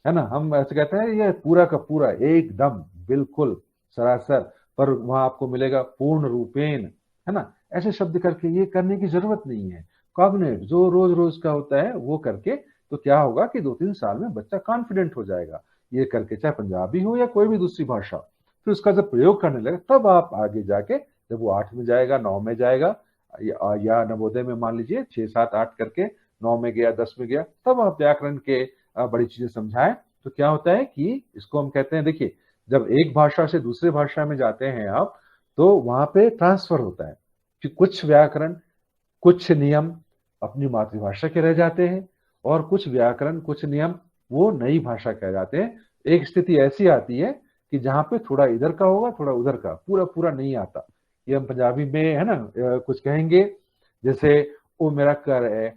है ना। हम ऐसे कहते हैं ये पूरा का पूरा, एकदम, बिल्कुल, सरासर, पर वहां आपको मिलेगा पूर्ण रूपेण, है ना। ऐसे शब्द करके ये करने की जरूरत नहीं है। कॉग्निट जो रोज रोज का होता है वो करके, तो क्या होगा कि 2-3 साल में बच्चा कॉन्फिडेंट हो जाएगा ये करके, चाहे पंजाबी हो या कोई भी दूसरी भाषा। फिर उसका जब प्रयोग करने लगे तब आप आगे जाके, जब वो 8 में जाएगा, 9 में जाएगा, या नवोदय में मान लीजिए 6, 7, 8 करके 9 में गया, 10 में गया, तब आप व्याकरण के बड़ी चीजें समझाएं। तो क्या होता है कि इसको हम कहते हैं, देखिए जब एक भाषा से दूसरे भाषा में जाते हैं आप, तो वहां पे ट्रांसफर होता है कि कुछ व्याकरण, कुछ नियम अपनी मातृभाषा के रह जाते हैं, और कुछ व्याकरण, कुछ नियम वो नई भाषा के रह जाते हैं। एक स्थिति ऐसी आती है कि जहां पे थोड़ा इधर का होगा, थोड़ा उधर का, पूरा पूरा नहीं आता। ये हम पंजाबी में है ना, कुछ कहेंगे, जैसे वो मेरा घर है,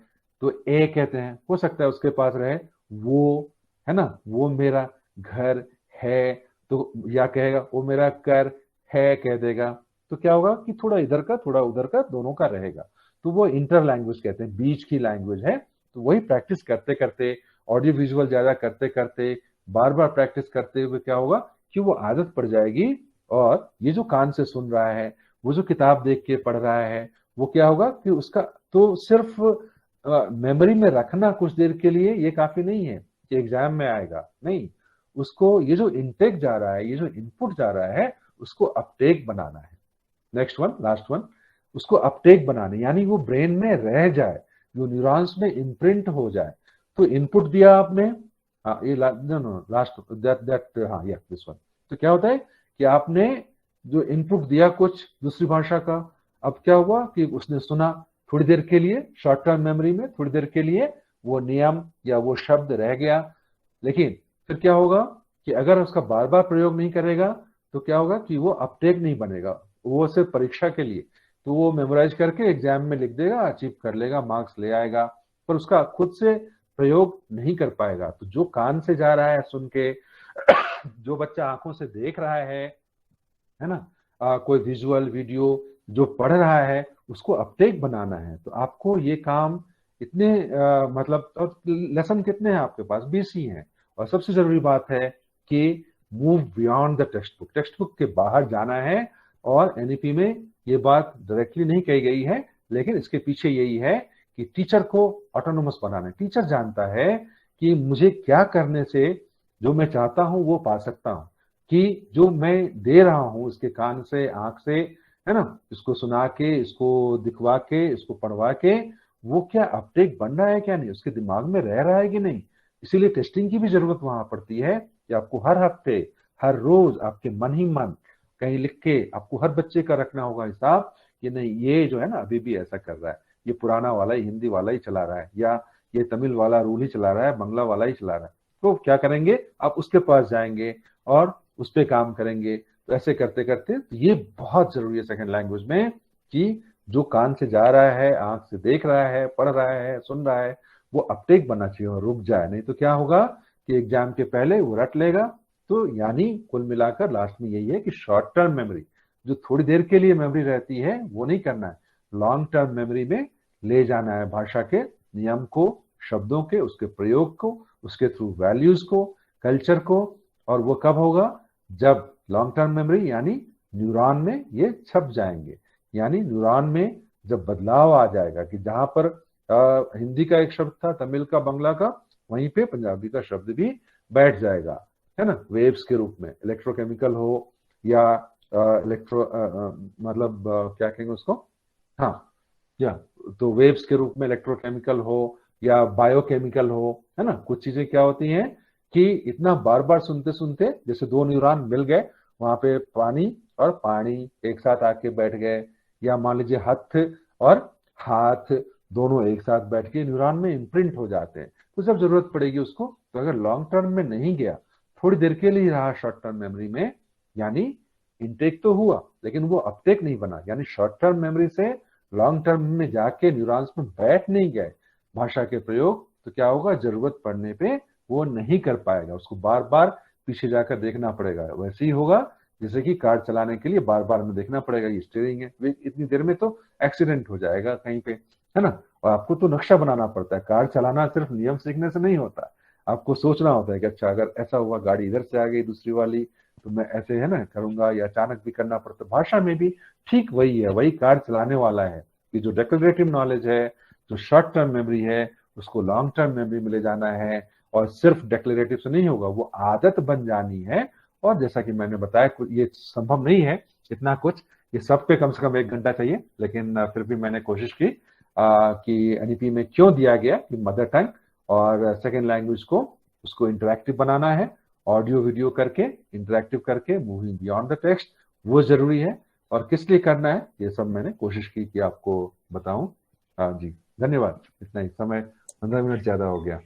तो ए कहते हैं, हो सकता है उसके पास रहे वो, है ना, वो मेरा घर है, तो या कहेगा वो मेरा घर है कह देगा। तो क्या होगा कि थोड़ा इधर का थोड़ा उधर का दोनों का रहेगा। तो वो इंटर लैंग्वेज कहते हैं, बीच की लैंग्वेज है। तो वही प्रैक्टिस करते करते, ऑडियो विजुअल ज्यादा करते करते, बार बार प्रैक्टिस करते हुए क्या होगा कि वो आदत पड़ जाएगी। और ये जो कान से सुन रहा है, वो जो किताब देख के पढ़ रहा है, वो क्या होगा कि उसका तो सिर्फ मेमोरी में रखना कुछ देर के लिए ये काफी नहीं है कि एग्जाम में आएगा, नहीं। उसको ये जो इनटेक जा रहा है, ये जो इनपुट जा रहा है, उसको अपटेक बनाना है। नेक्स्ट वन, लास्ट वन, उसको अपटेक बनाने, यानी वो ब्रेन में रह जाए, जो न्यूरॉन्स में इम्प्रिंट हो जाए। तो इनपुट दिया आपने, हाँ ये no no last that that हाँ या दिस वन। तो क्या होता है कि आपने जो इनपुट दिया कुछ दूसरी भाषा का, अब क्या हुआ कि उसने सुना थोड़ी देर के लिए, शॉर्ट टर्म मेमोरी में थोड़ी देर के लिए वो नियम या वो शब्द रह गया। लेकिन फिर क्या होगा कि अगर उसका बार बार प्रयोग नहीं करेगा, तो क्या होगा कि वो अपटेक नहीं बनेगा, वो सिर्फ परीक्षा के लिए। तो वो मेमोराइज करके एग्जाम में लिख देगा, अचीव कर लेगा, मार्क्स ले आएगा, पर उसका खुद से प्रयोग नहीं कर पाएगा। तो जो कान से जा रहा है सुन के, जो बच्चा आंखों से देख रहा है ना, कोई विजुअल वीडियो जो पढ़ रहा है, उसको अपटेक बनाना है। तो आपको ये काम इतने मतलब, और लेसन कितने हैं आपके पास, 20 ही हैं। और सबसे जरूरी बात है कि move beyond the text book, text book के बाहर जाना है। और एनईपी में ये बात डायरेक्टली नहीं कही गई है, लेकिन इसके पीछे यही है कि टीचर को ऑटोनोमस बनाना है। टीचर जानता है कि मुझे क्या करने से जो मैं चाहता हूं वो पा सकता हूं, कि जो मैं दे रहा हूं इसके कान से, आंख से, है ना, इसको सुना के, इसको दिखवा के, इसको पढ़वा के, वो क्या अपटेक बन रहा है क्या नहीं, उसके दिमाग में रह रहा है कि नहीं। इसीलिए टेस्टिंग की भी जरूरत वहां पड़ती है कि आपको हर हफ्ते, हर रोज आपके मन ही मन कहीं लिख के आपको हर बच्चे का रखना होगा हिसाब, कि नहीं ये जो है ना अभी भी ऐसा कर रहा है, ये पुराना वाला ही, हिंदी वाला ही चला रहा है, या ये तमिल वाला रूल ही चला रहा है, बंगला वाला ही चला रहा है। तो क्या करेंगे, आप उसके पास जाएंगे और उस पर काम करेंगे। तो ऐसे करते करते, तो ये बहुत जरूरी है सेकंड लैंग्वेज में, कि जो कान से जा रहा है, आंख से देख रहा है, पढ़ रहा है, सुन रहा है, वो अपटेक बनना चाहिए और रुक जाए। नहीं तो क्या होगा कि एग्जाम के पहले वो रट लेगा। तो यानी कुल मिलाकर लास्ट में यही है कि शॉर्ट टर्म मेमोरी, जो थोड़ी देर के लिए मेमोरी रहती है, वो नहीं करना है, लॉन्ग टर्म मेमोरी में ले जाना है भाषा के नियम को, शब्दों के, उसके प्रयोग को, उसके थ्रू वैल्यूज को, कल्चर को। और वो कब होगा, जब लॉन्ग टर्म मेमोरी यानी न्यूरॉन में ये छप जाएंगे, यानी न्यूरॉन में जब बदलाव आ जाएगा कि जहां पर हिंदी का एक शब्द था, तमिल का, बंगला का, वहीं पे पंजाबी का शब्द भी बैठ जाएगा, है ना, वेव्स के रूप में, इलेक्ट्रोकेमिकल हो या इलेक्ट्रो मतलब क्या कहेंगे उसको, हाँ या, तो वेव्स के रूप में इलेक्ट्रोकेमिकल हो या बायोकेमिकल हो, है ना। कुछ चीजें क्या होती हैं कि इतना बार बार सुनते सुनते, जैसे दो न्यूरॉन मिल गए, वहां पे पानी और पानी एक साथ आके बैठ गए, या मान लीजिए हथ और हाथ दोनों एक साथ बैठ के न्यूरॉन में इम्प्रिंट हो जाते हैं। तो जब जरूरत पड़ेगी उसको, तो अगर लॉन्ग टर्म में नहीं गया, थोड़ी देर के लिए रहा शॉर्ट टर्म मेमोरी में, यानी इनटेक तो हुआ लेकिन वो अपटेक नहीं बना, यानी शॉर्ट टर्म मेमोरी से लॉन्ग टर्म में जाके न्यूरॉन्स में बैठ नहीं गए भाषा के प्रयोग, तो क्या होगा, जरूरत पड़ने पे वो नहीं कर पाएगा, उसको बार बार पीछे जाकर देखना पड़ेगा। वैसे ही होगा जैसे कि कार चलाने के लिए बार बार में देखना पड़ेगा, ये स्टीयरिंग है, इतनी देर में तो एक्सीडेंट हो जाएगा कहीं पे, है ना। और आपको तो नक्शा बनाना पड़ता है, कार चलाना सिर्फ नियम सीखने से नहीं होता, आपको सोचना होता है कि अच्छा अगर ऐसा हुआ, गाड़ी इधर से आ गई दूसरी वाली, तो मैं ऐसे है ना करूंगा, या अचानक भी करना पड़ता। भाषा में भी ठीक वही है, वही कार चलाने वाला है, कि जो डेक्लरेटिव नॉलेज है, जो शॉर्ट टर्म मेमोरी है उसको लॉन्ग टर्म मेमोरी में ले जाना है, और सिर्फ डिक्लेरेटिव से नहीं होगा, वो आदत बन जानी है। और जैसा कि मैंने बताया, ये संभव नहीं है इतना कुछ, ये सब पे कम से कम 1 घंटा चाहिए, लेकिन फिर भी मैंने कोशिश की कि एनईपी में क्यों दिया गया कि मदर टंग और सेकेंड लैंग्वेज को उसको इंटरैक्टिव बनाना है, ऑडियो वीडियो करके इंटरैक्टिव करके, मूविंग बियॉन्ड द टेक्स्ट, वो जरूरी है। और किस लिए करना है ये सब मैंने कोशिश की कि आपको बताऊं। जी धन्यवाद, इतना ही समय, 15 मिनट ज्यादा हो गया।